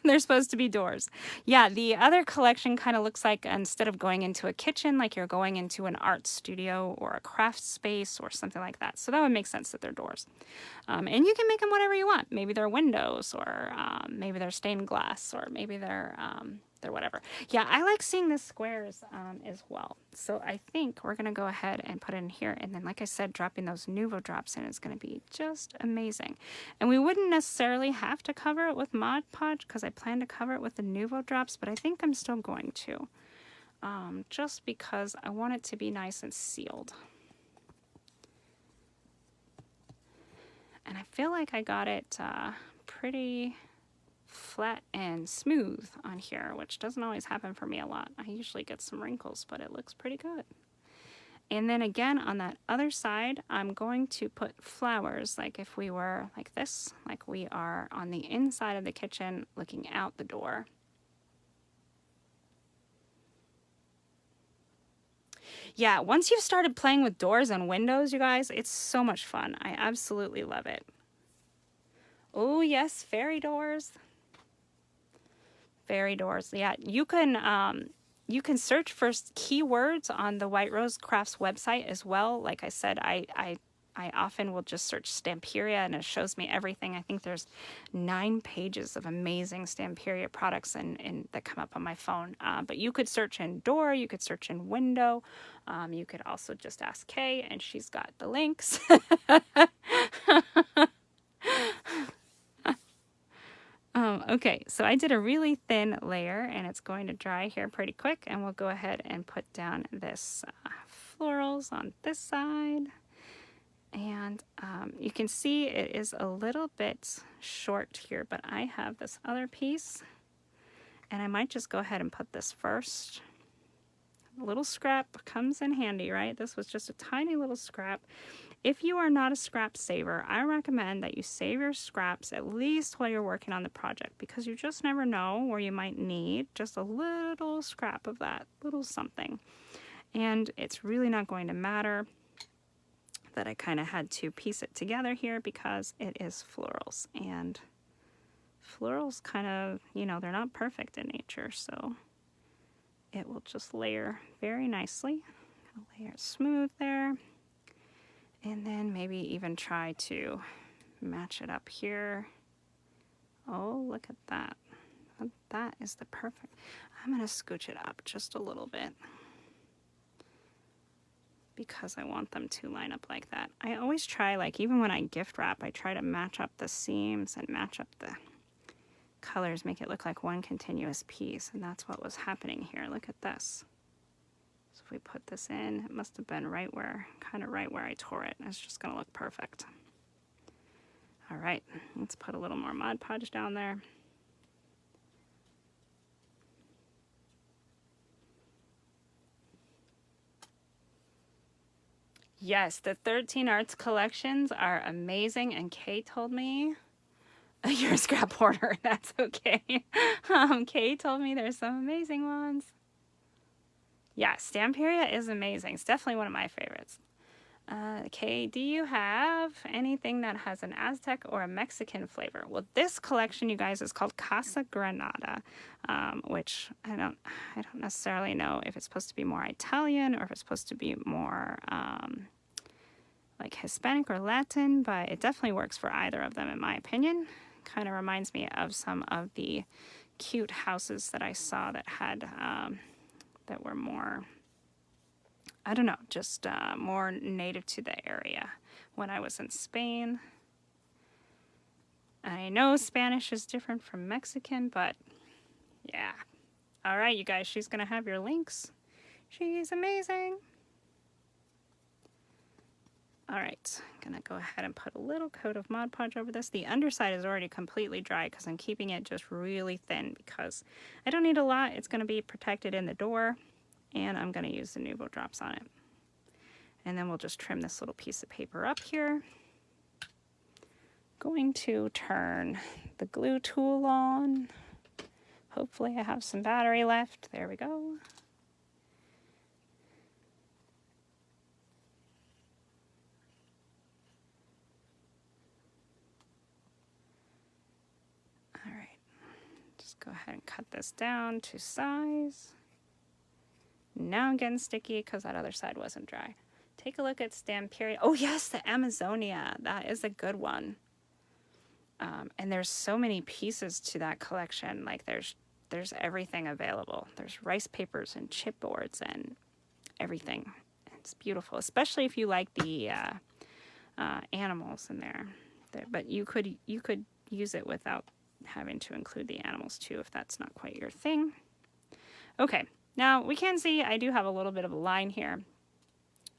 Speaker 1: They're supposed to be doors. Yeah, the other collection kind of looks like, instead of going into a kitchen, like you're going into an art studio or a craft space or something like that. So that would make sense that they're doors. And you can make them whatever you want. Maybe they're windows, or maybe they're stained glass, or maybe they're whatever. Yeah, I like seeing the squares as well. So I think we're going to go ahead and put it in here. And then, like I said, dropping those Nouveau drops in is going to be just amazing. And we wouldn't necessarily have to cover it with Mod Podge because I plan to cover it with the Nouveau drops, but I think I'm still going to. just because I want it to be nice and sealed. And I feel like I got it pretty flat and smooth on here, which doesn't always happen for me a lot. I usually get some wrinkles, but it looks pretty good. And then again, on that other side, I'm going to put flowers, like if we were like this, like we are on the inside of the kitchen looking out the door. Yeah, once you've started playing with doors and windows, you guys, it's so much fun. I absolutely love it. Oh, yes, fairy doors. Fairy doors. Yeah, you can search for keywords on the White Rose Crafts website as well. Like I said, I often will just search Stamperia and it shows me everything. I think there's 9 pages of amazing Stamperia products and that come up on my phone. But you could search in door, you could search in window. You could also just ask Kay and she's got the links. Okay, so I did a really thin layer and it's going to dry here pretty quick, and we'll go ahead and put down this florals on this side. And you can see it is a little bit short here, but I have this other piece and I might just go ahead and put this first. A little scrap comes in handy, right? This was just a tiny little scrap. If you are not a scrap saver, I recommend that you save your scraps at least while you're working on the project, because you just never know where you might need just a little scrap of that little something. And it's really not going to matter that I kind of had to piece it together here because it is florals, and florals kind of, you know, they're not perfect in nature, so it will just layer very nicely. I'll layer it smooth there. And then maybe even try to match it up here. Oh, look at that. That is the perfect. I'm going to scooch it up just a little bit because I want them to line up like that. I always try, like even when I gift wrap, I try to match up the seams and match up the colors, make it look like one continuous piece. And that's what was happening here. Look at this. So if we put this in, it must have been right where, kind of right where I tore it. It's just going to look perfect. All right, let's put a little more Mod Podge down there. Yes, the 13 Arts collections are amazing, and Kay told me, you're a scrap hoarder, that's okay. Kay told me there's some amazing ones. Yeah, Stamperia is amazing. It's definitely one of my favorites. Kay, do you have anything that has an Aztec or a Mexican flavor? Well, this collection, you guys, is called Casa Granada, which I don't necessarily know if it's supposed to be more Italian or if it's supposed to be more like Hispanic or Latin, but it definitely works for either of them, in my opinion. Kind of reminds me of some of the cute houses that I saw that had that were more, I don't know, just more native to the area when I was in Spain. I know Spanish is different from Mexican, but yeah. All right, you guys, she's going to have your links. She's amazing. All right, I'm going to go ahead and put a little coat of Mod Podge over this. The underside is already completely dry because I'm keeping it just really thin because I don't need a lot. It's going to be protected in the door, and I'm going to use the Nuvo drops on it. And then we'll just trim this little piece of paper up here. Going to turn the glue tool on. Hopefully I have some battery left. There we go. All right, just go ahead and cut this down to size. Now I'm getting sticky because that other side wasn't dry. Take a look at Stamperia. Oh yes, the Amazonia. That is a good one. And there's so many pieces to that collection. Like there's everything available. There's rice papers and chipboards and everything. It's beautiful, especially if you like the animals in there. But you could use it without having to include the animals too if that's not quite your thing. Okay, Now we can see I do have a little bit of a line here.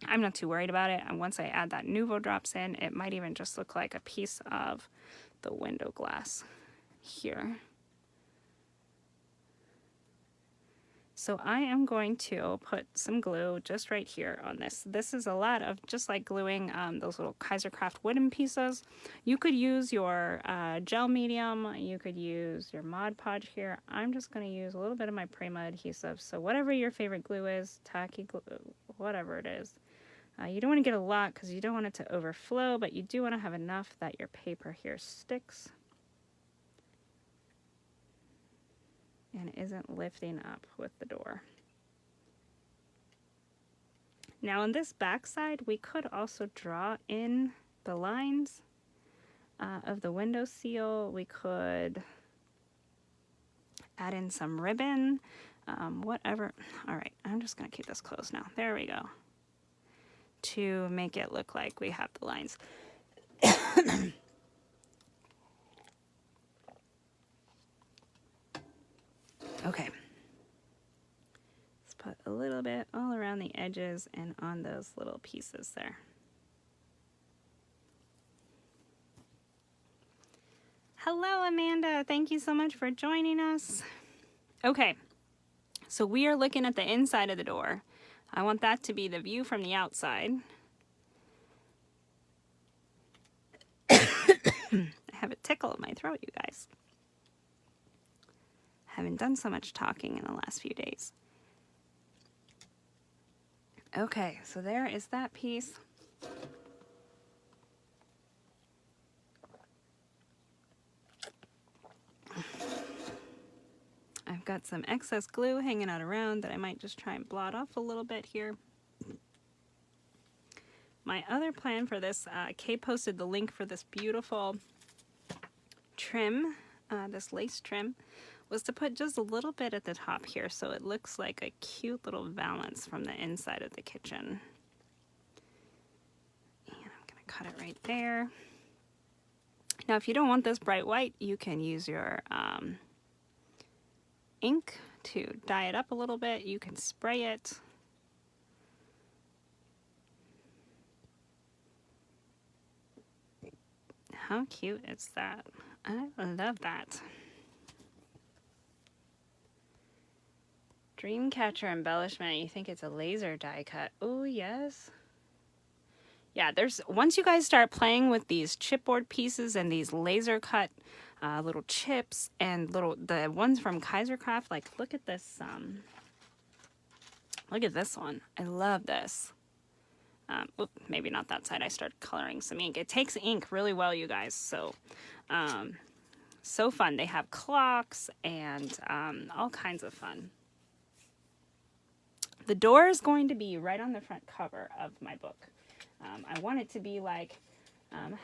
Speaker 1: I'm not too worried about it, and once I add that Nuvo drops in, it might even just look like a piece of the window glass here. So I am going to put some glue just right here on this. This is a lot of just like gluing those little Kaisercraft wooden pieces. You could use your gel medium, you could use your Mod Podge here. I'm just going to use a little bit of my Prima adhesive. So whatever your favorite glue is, tacky glue, whatever it is. You don't want to get a lot because you don't want it to overflow, but you do want to have enough that your paper here sticks and isn't lifting up with the door. Now on this back side, we could also draw in the lines of the window seal. We could add in some ribbon, whatever. All right, I'm just gonna keep this closed now. There we go. To make it look like we have the lines. Okay. Let's put a little bit all around the edges and on those little pieces there. Hello, Amanda. Thank you so much for joining us. Okay, so we are looking at the inside of the door. I want that to be the view from the outside. I have a tickle in my throat, you guys. Haven't done so much talking in the last few days. Okay, so there is that piece. I've got some excess glue hanging out around that I might just try and blot off a little bit here. My other plan for this, Kay posted the link for this beautiful trim, this lace trim, was to put just a little bit at the top here so it looks like a cute little valance from the inside of the kitchen. And I'm gonna cut it right there. Now if you don't want this bright white, you can use your ink to dye it up a little bit. You can spray it. How cute is that? I love that. Dreamcatcher embellishment. You think it's a laser die cut? Oh yes. Yeah, once you guys start playing with these chipboard pieces and these laser cut little chips and the ones from Kaisercraft, like look at this one. I love this. Maybe not that side. I started coloring some ink. It takes ink really well, you guys. So, so fun. They have clocks and all kinds of fun. The door is going to be right on the front cover of my book. I want it to be like,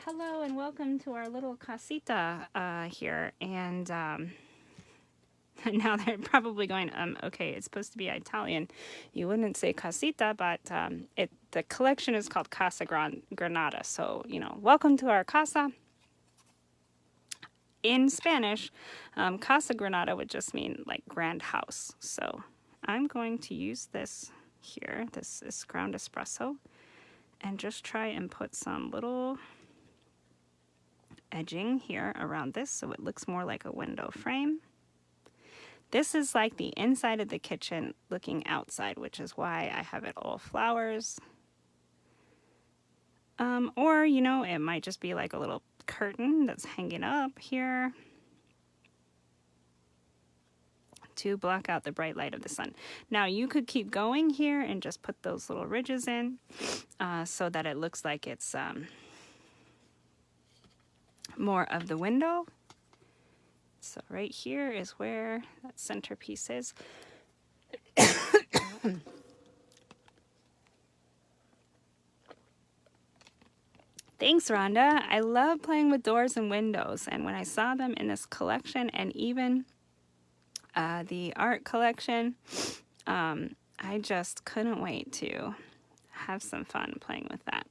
Speaker 1: hello and welcome to our little casita here. And now they're probably going, okay, it's supposed to be Italian. You wouldn't say casita, but the collection is called Casa Granada. So, welcome to our casa. In Spanish, Casa Granada would just mean like grand house. So I'm going to use this here. This is ground espresso. And just try and put some little edging here around this so it looks more like a window frame. This is like the inside of the kitchen looking outside, which is why I have it all flowers. Or, it might just be like a little curtain that's hanging up here to block out the bright light of the sun. Now, you could keep going here and just put those little ridges in so that it looks like it's more of the window. So right here is where that centerpiece is. Thanks, Rhonda. I love playing with doors and windows, and when I saw them in this collection and even the art collection, I just couldn't wait to have some fun playing with that.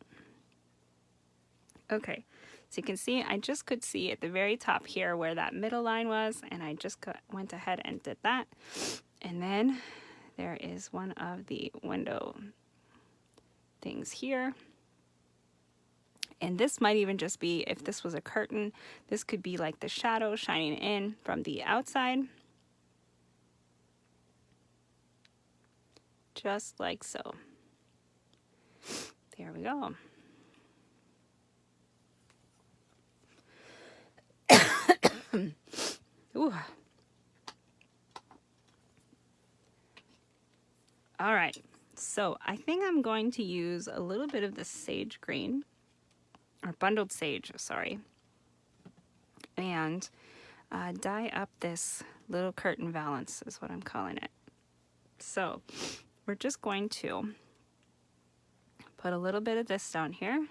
Speaker 1: Okay, so you can see I just could see at the very top here where that middle line was, and I just went ahead and did that. And then there is one of the window things here. And this might even just be, if this was a curtain, this could be like the shadow shining in from the outside. Just like so. There we go. Ooh. All right, so I think I'm going to use a little bit of the sage green, or bundled sage, sorry, and dye up this little curtain valance is what I'm calling it. So we're just going to put a little bit of this down here.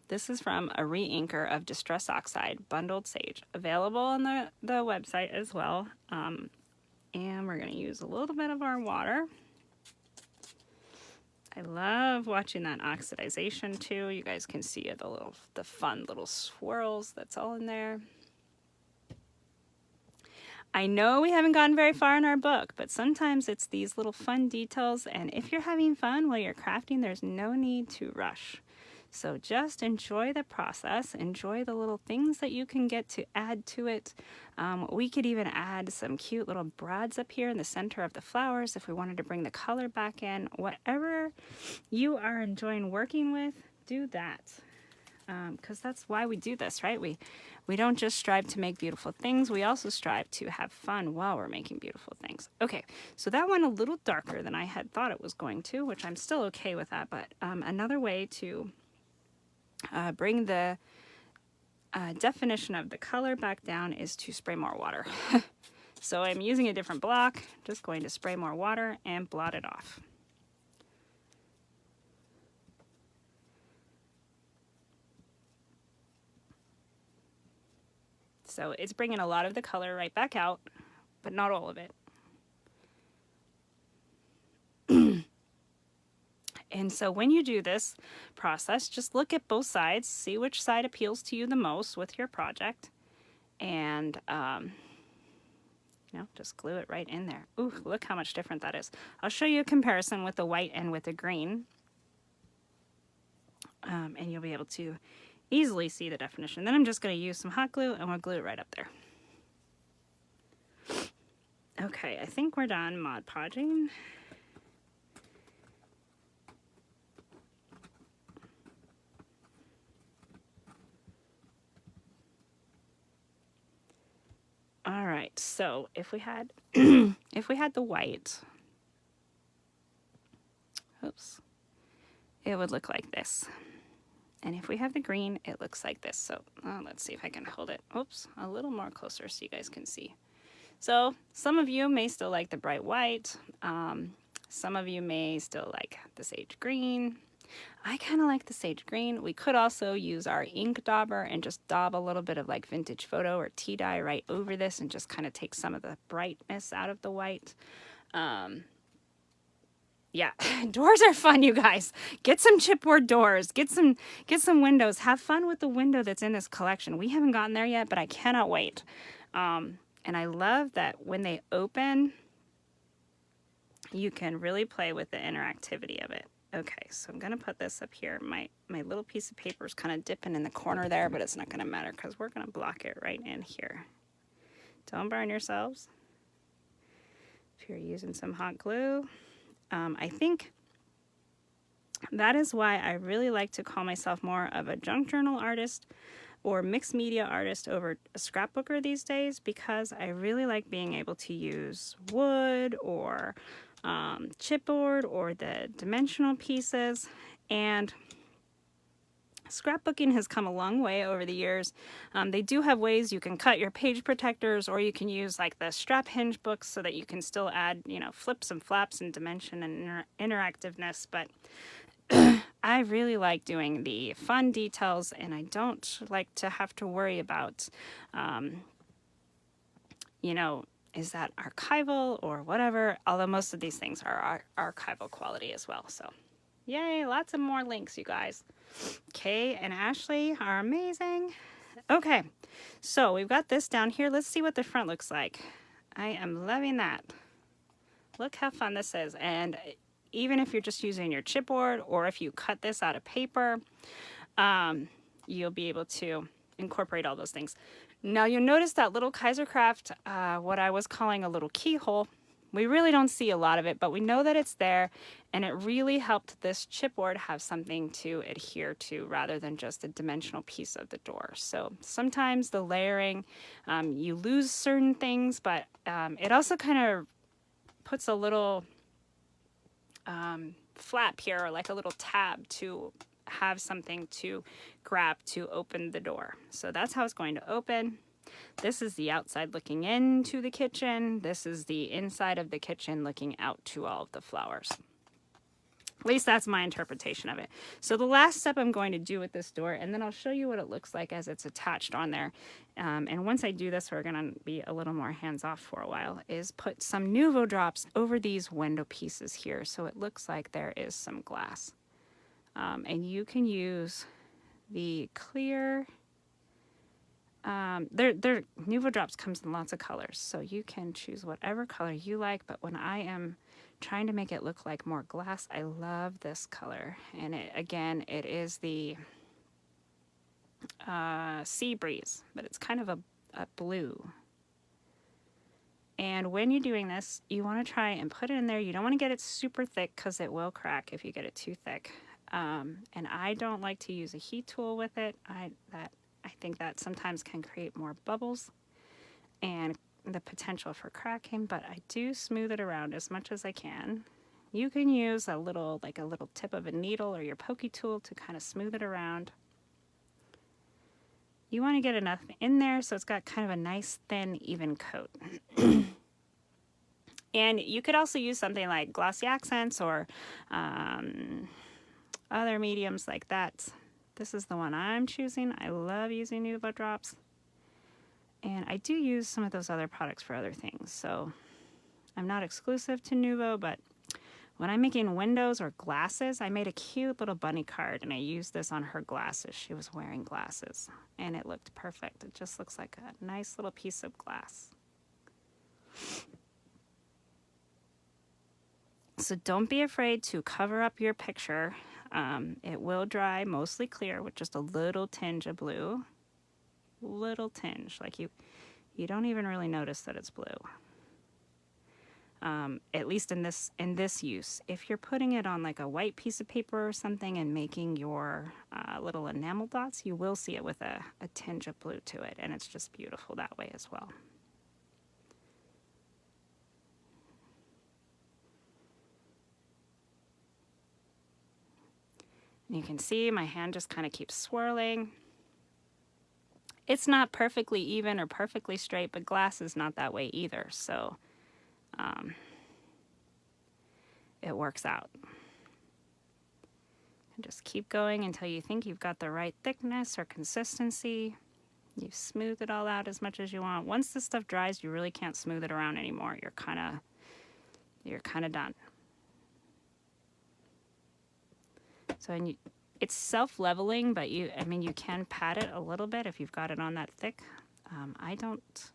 Speaker 1: This is from a re-inker of Distress Oxide, Bundled Sage, available on the website as well. And we're going to use a little bit of our water. I love watching that oxidization too. You guys can see the fun little swirls that's all in there. I know we haven't gotten very far in our book, but sometimes it's these little fun details, and if you're having fun while you're crafting, there's no need to rush. So just enjoy the process, enjoy the little things that you can get to add to it. We could even add some cute little brads up here in the center of the flowers if we wanted to bring the color back in. Whatever you are enjoying working with, do that. Because that's why we do this, right? We don't just strive to make beautiful things, we also strive to have fun while we're making beautiful things. Okay, so that went a little darker than I had thought it was going to, which I'm still okay with that, but another way to bring the definition of the color back down is to spray more water. So I'm using a different block, just going to spray more water and blot it off. So it's bringing a lot of the color right back out, but not all of it. And so when you do this process, just look at both sides, see which side appeals to you the most with your project, and just glue it right in there. Ooh, look how much different that is. I'll show you a comparison with the white and with the green, and you'll be able to easily see the definition. Then I'm just going to use some hot glue and we'll glue it right up there. Okay, I think we're done Mod Podging. All right, so if we had if we had the white, oops, it would look like this. And if we have the green, it looks like this. So let's see if I can hold it, oops, a little more closer so you guys can see. So some of you may still like the bright white. Some of you may still like the sage green. I kind of like the sage green. We could also use our ink dauber and just daub a little bit of like vintage photo or tea dye right over this and just kind of take some of the brightness out of the white. Yeah, doors are fun, you guys. Get some chipboard doors, get some windows. Have fun with the window that's in this collection. We haven't gotten there yet, but I cannot wait. And I love that when they open, you can really play with the interactivity of it. Okay, so I'm gonna put this up here. My little piece of paper is kind of dipping in the corner there, but it's not gonna matter because we're gonna block it right in here. Don't burn yourselves if you're using some hot glue. I think that is why I really like to call myself more of a junk journal artist or mixed media artist over a scrapbooker these days, because I really like being able to use wood or chipboard or the dimensional pieces. And scrapbooking has come a long way over the years. They do have ways you can cut your page protectors, or you can use like the strap hinge books so that you can still add, flips and flaps and dimension and interactiveness. But I really like doing the fun details, and I don't like to have to worry about, is that archival or whatever, although most of these things are archival quality as well. So yay, lots of more links, you guys. Kay and Ashley are amazing. Okay, so we've got this down here. Let's see what the front looks like. I am loving that. look how fun this is. And even if you're just using your chipboard, or if you cut this out of paper, you'll be able to incorporate all those things. Now you'll notice that little Kaisercraft, what I was calling a little keyhole, we really don't see a lot of it, but we know that it's there, and it really helped this chipboard have something to adhere to rather than just a dimensional piece of the door. So sometimes the layering, you lose certain things, but it also kind of puts a little flap here, or like a little tab to have something to grab to open the door. So that's how it's going to open. This is the outside looking into the kitchen. This is the inside of the kitchen looking out to all of the flowers. At least that's my interpretation of it. So the last step I'm going to do with this door, and then I'll show you what it looks like as it's attached on there. And once I do this, we're going to be a little more hands-off for a while, is put some Nuvo drops over these window pieces here, so it looks like there is some glass. And you can use the clear... Nuvo drops comes in lots of colors, so you can choose whatever color you like, but when I am trying to make it look like more glass, I love this color. And it is the Sea Breeze, but it's kind of a blue. And when you're doing this, you want to try and put it in there. You don't want to get it super thick because it will crack if you get it too thick. And I don't like to use a heat tool with it. I think that sometimes can create more bubbles and the potential for cracking, but I do smooth it around as much as I can. You can use a little tip of a needle or your pokey tool to kind of smooth it around. You want to get enough in there so it's got kind of a nice thin even coat. And you could also use something like glossy accents or other mediums like that. This is the one I'm choosing. I love using Nuvo drops. And I do use some of those other products for other things. So I'm not exclusive to Nuvo, but when I'm making windows or glasses, I made a cute little bunny card and I used this on her glasses. She was wearing glasses and it looked perfect. It just looks like a nice little piece of glass. So don't be afraid to cover up your picture. It will dry mostly clear with just a little tinge of blue. Little tinge, like you don't even really notice that it's blue. At least in this use. If you're putting it on like a white piece of paper or something and making your little enamel dots, you will see it with a tinge of blue to it, and it's just beautiful that way as well. And you can see my hand just kind of keeps swirling. It's not perfectly even or perfectly straight, but glass is not that way either, so it works out. And just keep going until you think you've got the right thickness or consistency. You've smoothed it all out as much as you want. Once this stuff dries, you really can't smooth it around anymore. You're kind of done. So it's self-leveling, but you can pat it a little bit if you've got it on that thick. I don't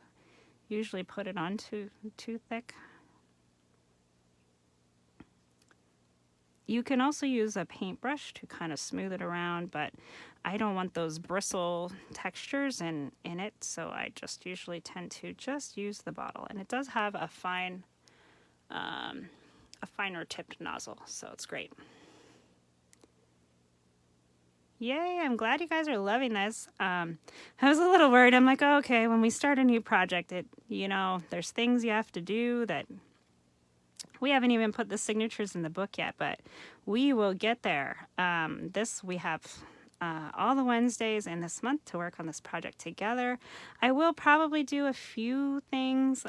Speaker 1: usually put it on too thick. You can also use a paintbrush to kind of smooth it around, but I don't want those bristle textures in it, so I just usually tend to just use the bottle. And it does have a finer tipped nozzle, so it's great. Yay, I'm glad you guys are loving this. I was a little worried. I'm like, oh, okay, when we start a new project, there's things you have to do that we haven't even put the signatures in the book yet, but we will get there. We have all the Wednesdays in this month to work on this project together. I will probably do a few things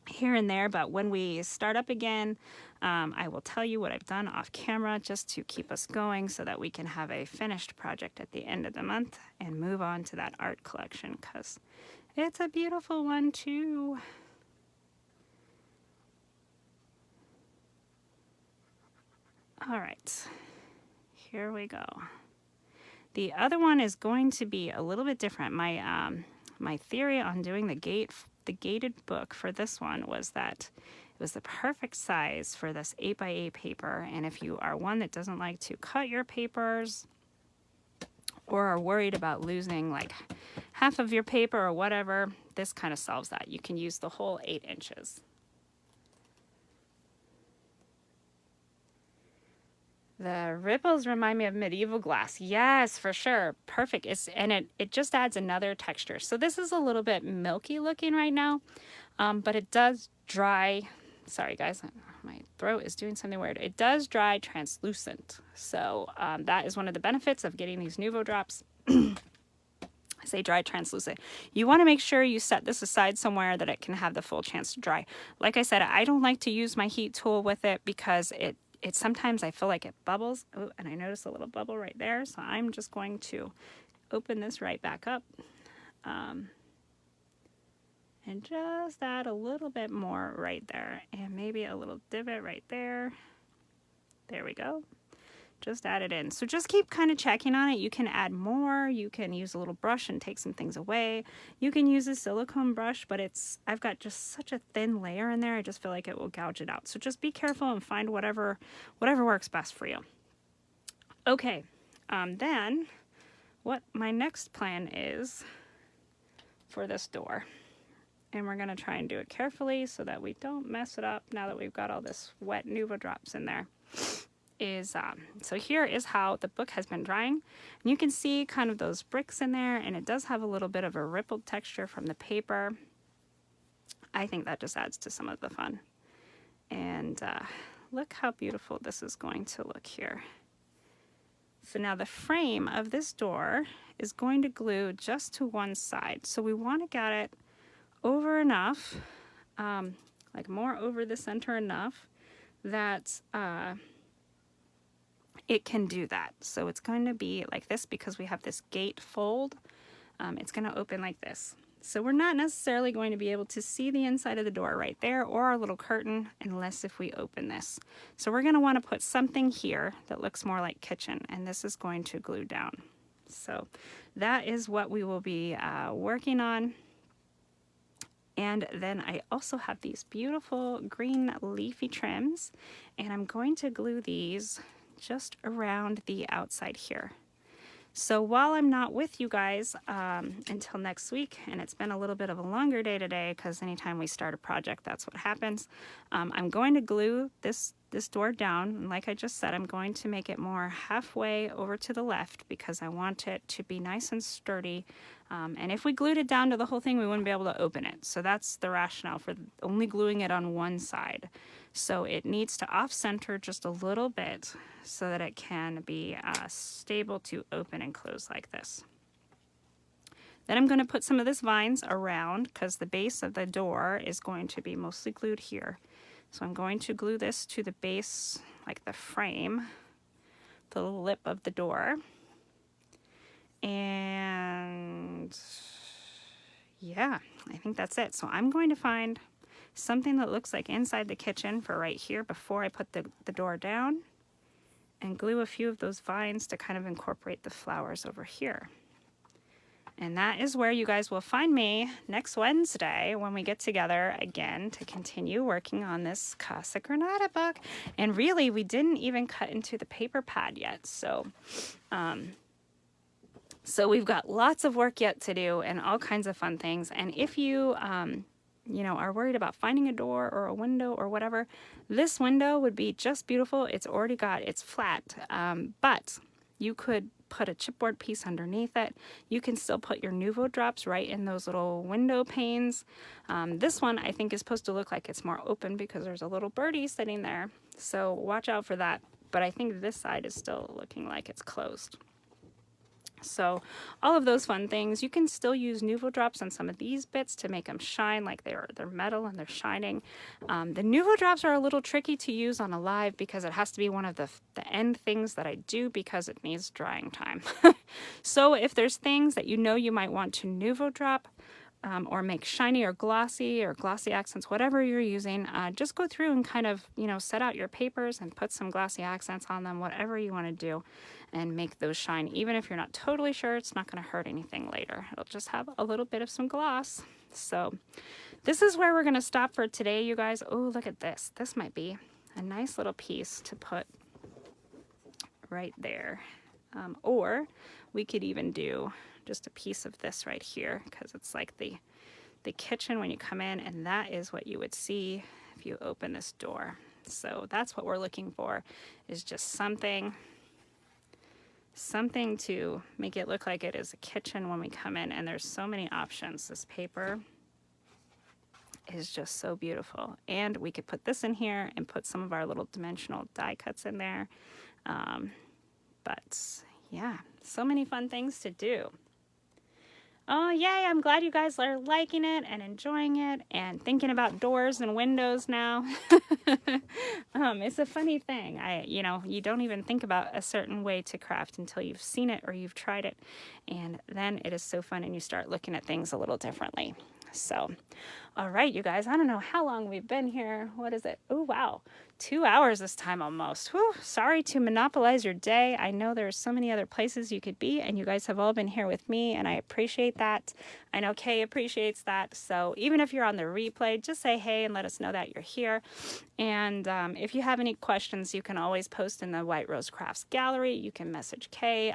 Speaker 1: here and there, but when we start up again, I will tell you what I've done off camera just to keep us going so that we can have a finished project at the end of the month and move on to that art collection, because it's a beautiful one too. All right, here we go. The other one is going to be a little bit different. My theory on doing the gated book for this one was that It was the perfect size for this 8x8 paper. And if you are one that doesn't like to cut your papers or are worried about losing like half of your paper or whatever, this kind of solves that. You can use the whole 8 inches. The ripples remind me of medieval glass. Yes, for sure. Perfect. It just adds another texture. So this is a little bit milky looking right now, but it does dry. Sorry guys, my throat is doing something weird. It does dry translucent. So that is one of the benefits of getting these Nuvo drops. I say dry translucent. You want to make sure you set this aside somewhere that it can have the full chance to dry. Like I said, I don't like to use my heat tool with it because it sometimes I feel like it bubbles. Oh, and I noticed a little bubble right there. So I'm just going to open this right back up. And just add a little bit more right there. And maybe a little divot right there. There we go. Just add it in. So just keep kind of checking on it. You can add more. You can use a little brush and take some things away. You can use a silicone brush, but I've got just such a thin layer in there. I just feel like it will gouge it out. So just be careful and find whatever works best for you. Okay, then what my next plan is for this door. And we're going to try and do it carefully so that we don't mess it up now that we've got all this wet Nuvo drops in there. So here is how the book has been drying. And you can see kind of those bricks in there, and it does have a little bit of a rippled texture from the paper. I think that just adds to some of the fun. And look how beautiful this is going to look here. So now the frame of this door is going to glue just to one side. So we want to get it over enough, like more over the center enough that it can do that. So it's going to be like this because we have this gatefold. It's going to open like this. So we're not necessarily going to be able to see the inside of the door right there or our little curtain unless if we open this. So we're going to want to put something here that looks more like kitchen, and this is going to glue down. So that is what we will be working on. And then I also have these beautiful green leafy trims, and I'm going to glue these just around the outside here. So while I'm not with you guys until next week, and it's been a little bit of a longer day today because anytime we start a project, that's what happens, I'm going to glue this door down. And like I just said, I'm going to make it more halfway over to the left because I want it to be nice and sturdy. And if we glued it down to the whole thing, we wouldn't be able to open it. So that's the rationale for only gluing it on one side. So it needs to off-center just a little bit so that it can be stable to open and close like this. Then I'm going to put some of this vines around because the base of the door is going to be mostly glued here. So I'm going to glue this to the base, like the frame, the lip of the door. And yeah, I think that's it. So I'm going to find something that looks like inside the kitchen for right here before I put the door down, and glue a few of those vines to kind of incorporate the flowers over here. And that is where you guys will find me next Wednesday when we get together again to continue working on this Casa Granada book. And really, we didn't even cut into the paper pad yet. So we've got lots of work yet to do and all kinds of fun things. And if you are worried about finding a door or a window or whatever, this window would be just beautiful. It's flat, but you could put a chipboard piece underneath it. You can still put your Nuvo drops right in those little window panes. This one I think is supposed to look like it's more open because there's a little birdie sitting there. So watch out for that. But I think this side is still looking like it's closed. So all of those fun things. You can still use Nuvo drops on some of these bits to make them shine like they're metal and they're shining. The Nuvo drops are a little tricky to use on a live because it has to be one of the end things that I do because it needs drying time. So if there's things that you might want to Nuvo drop, or make shiny or glossy accents, whatever you're using, just go through and kind of, set out your papers and put some glossy accents on them, whatever you want to do, and make those shine. Even if you're not totally sure, it's not going to hurt anything later. It'll just have a little bit of some gloss. So this is where we're going to stop for today, you guys. Oh, look at this. This might be a nice little piece to put right there. Or we could even do just a piece of this right here, because it's like the kitchen when you come in, and that is what you would see if you open this door. So that's what we're looking for, is just something to make it look like it is a kitchen when we come in. And there's so many options. This paper is just so beautiful. And we could put this in here and put some of our little dimensional die cuts in there. But yeah, so many fun things to do. Oh, yay, I'm glad you guys are liking it and enjoying it and thinking about doors and windows now. It's a funny thing. You don't even think about a certain way to craft until you've seen it or you've tried it. And then it is so fun and you start looking at things a little differently. So, all right, you guys, I don't know how long we've been here. What is it? Oh, wow. 2 hours this time almost. Whew, sorry to monopolize your day. I know there's so many other places you could be, and you guys have all been here with me, and I appreciate that. I know Kay appreciates that. So even if you're on the replay, just say hey and let us know that you're here. And if you have any questions, you can always post in the White Rose Crafts gallery. You can message Kay.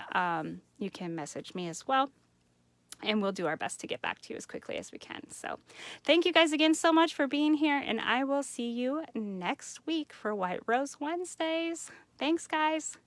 Speaker 1: You can message me as well. And we'll do our best to get back to you as quickly as we can. So thank you guys again so much for being here. And I will see you next week for White Rose Wednesdays. Thanks, guys.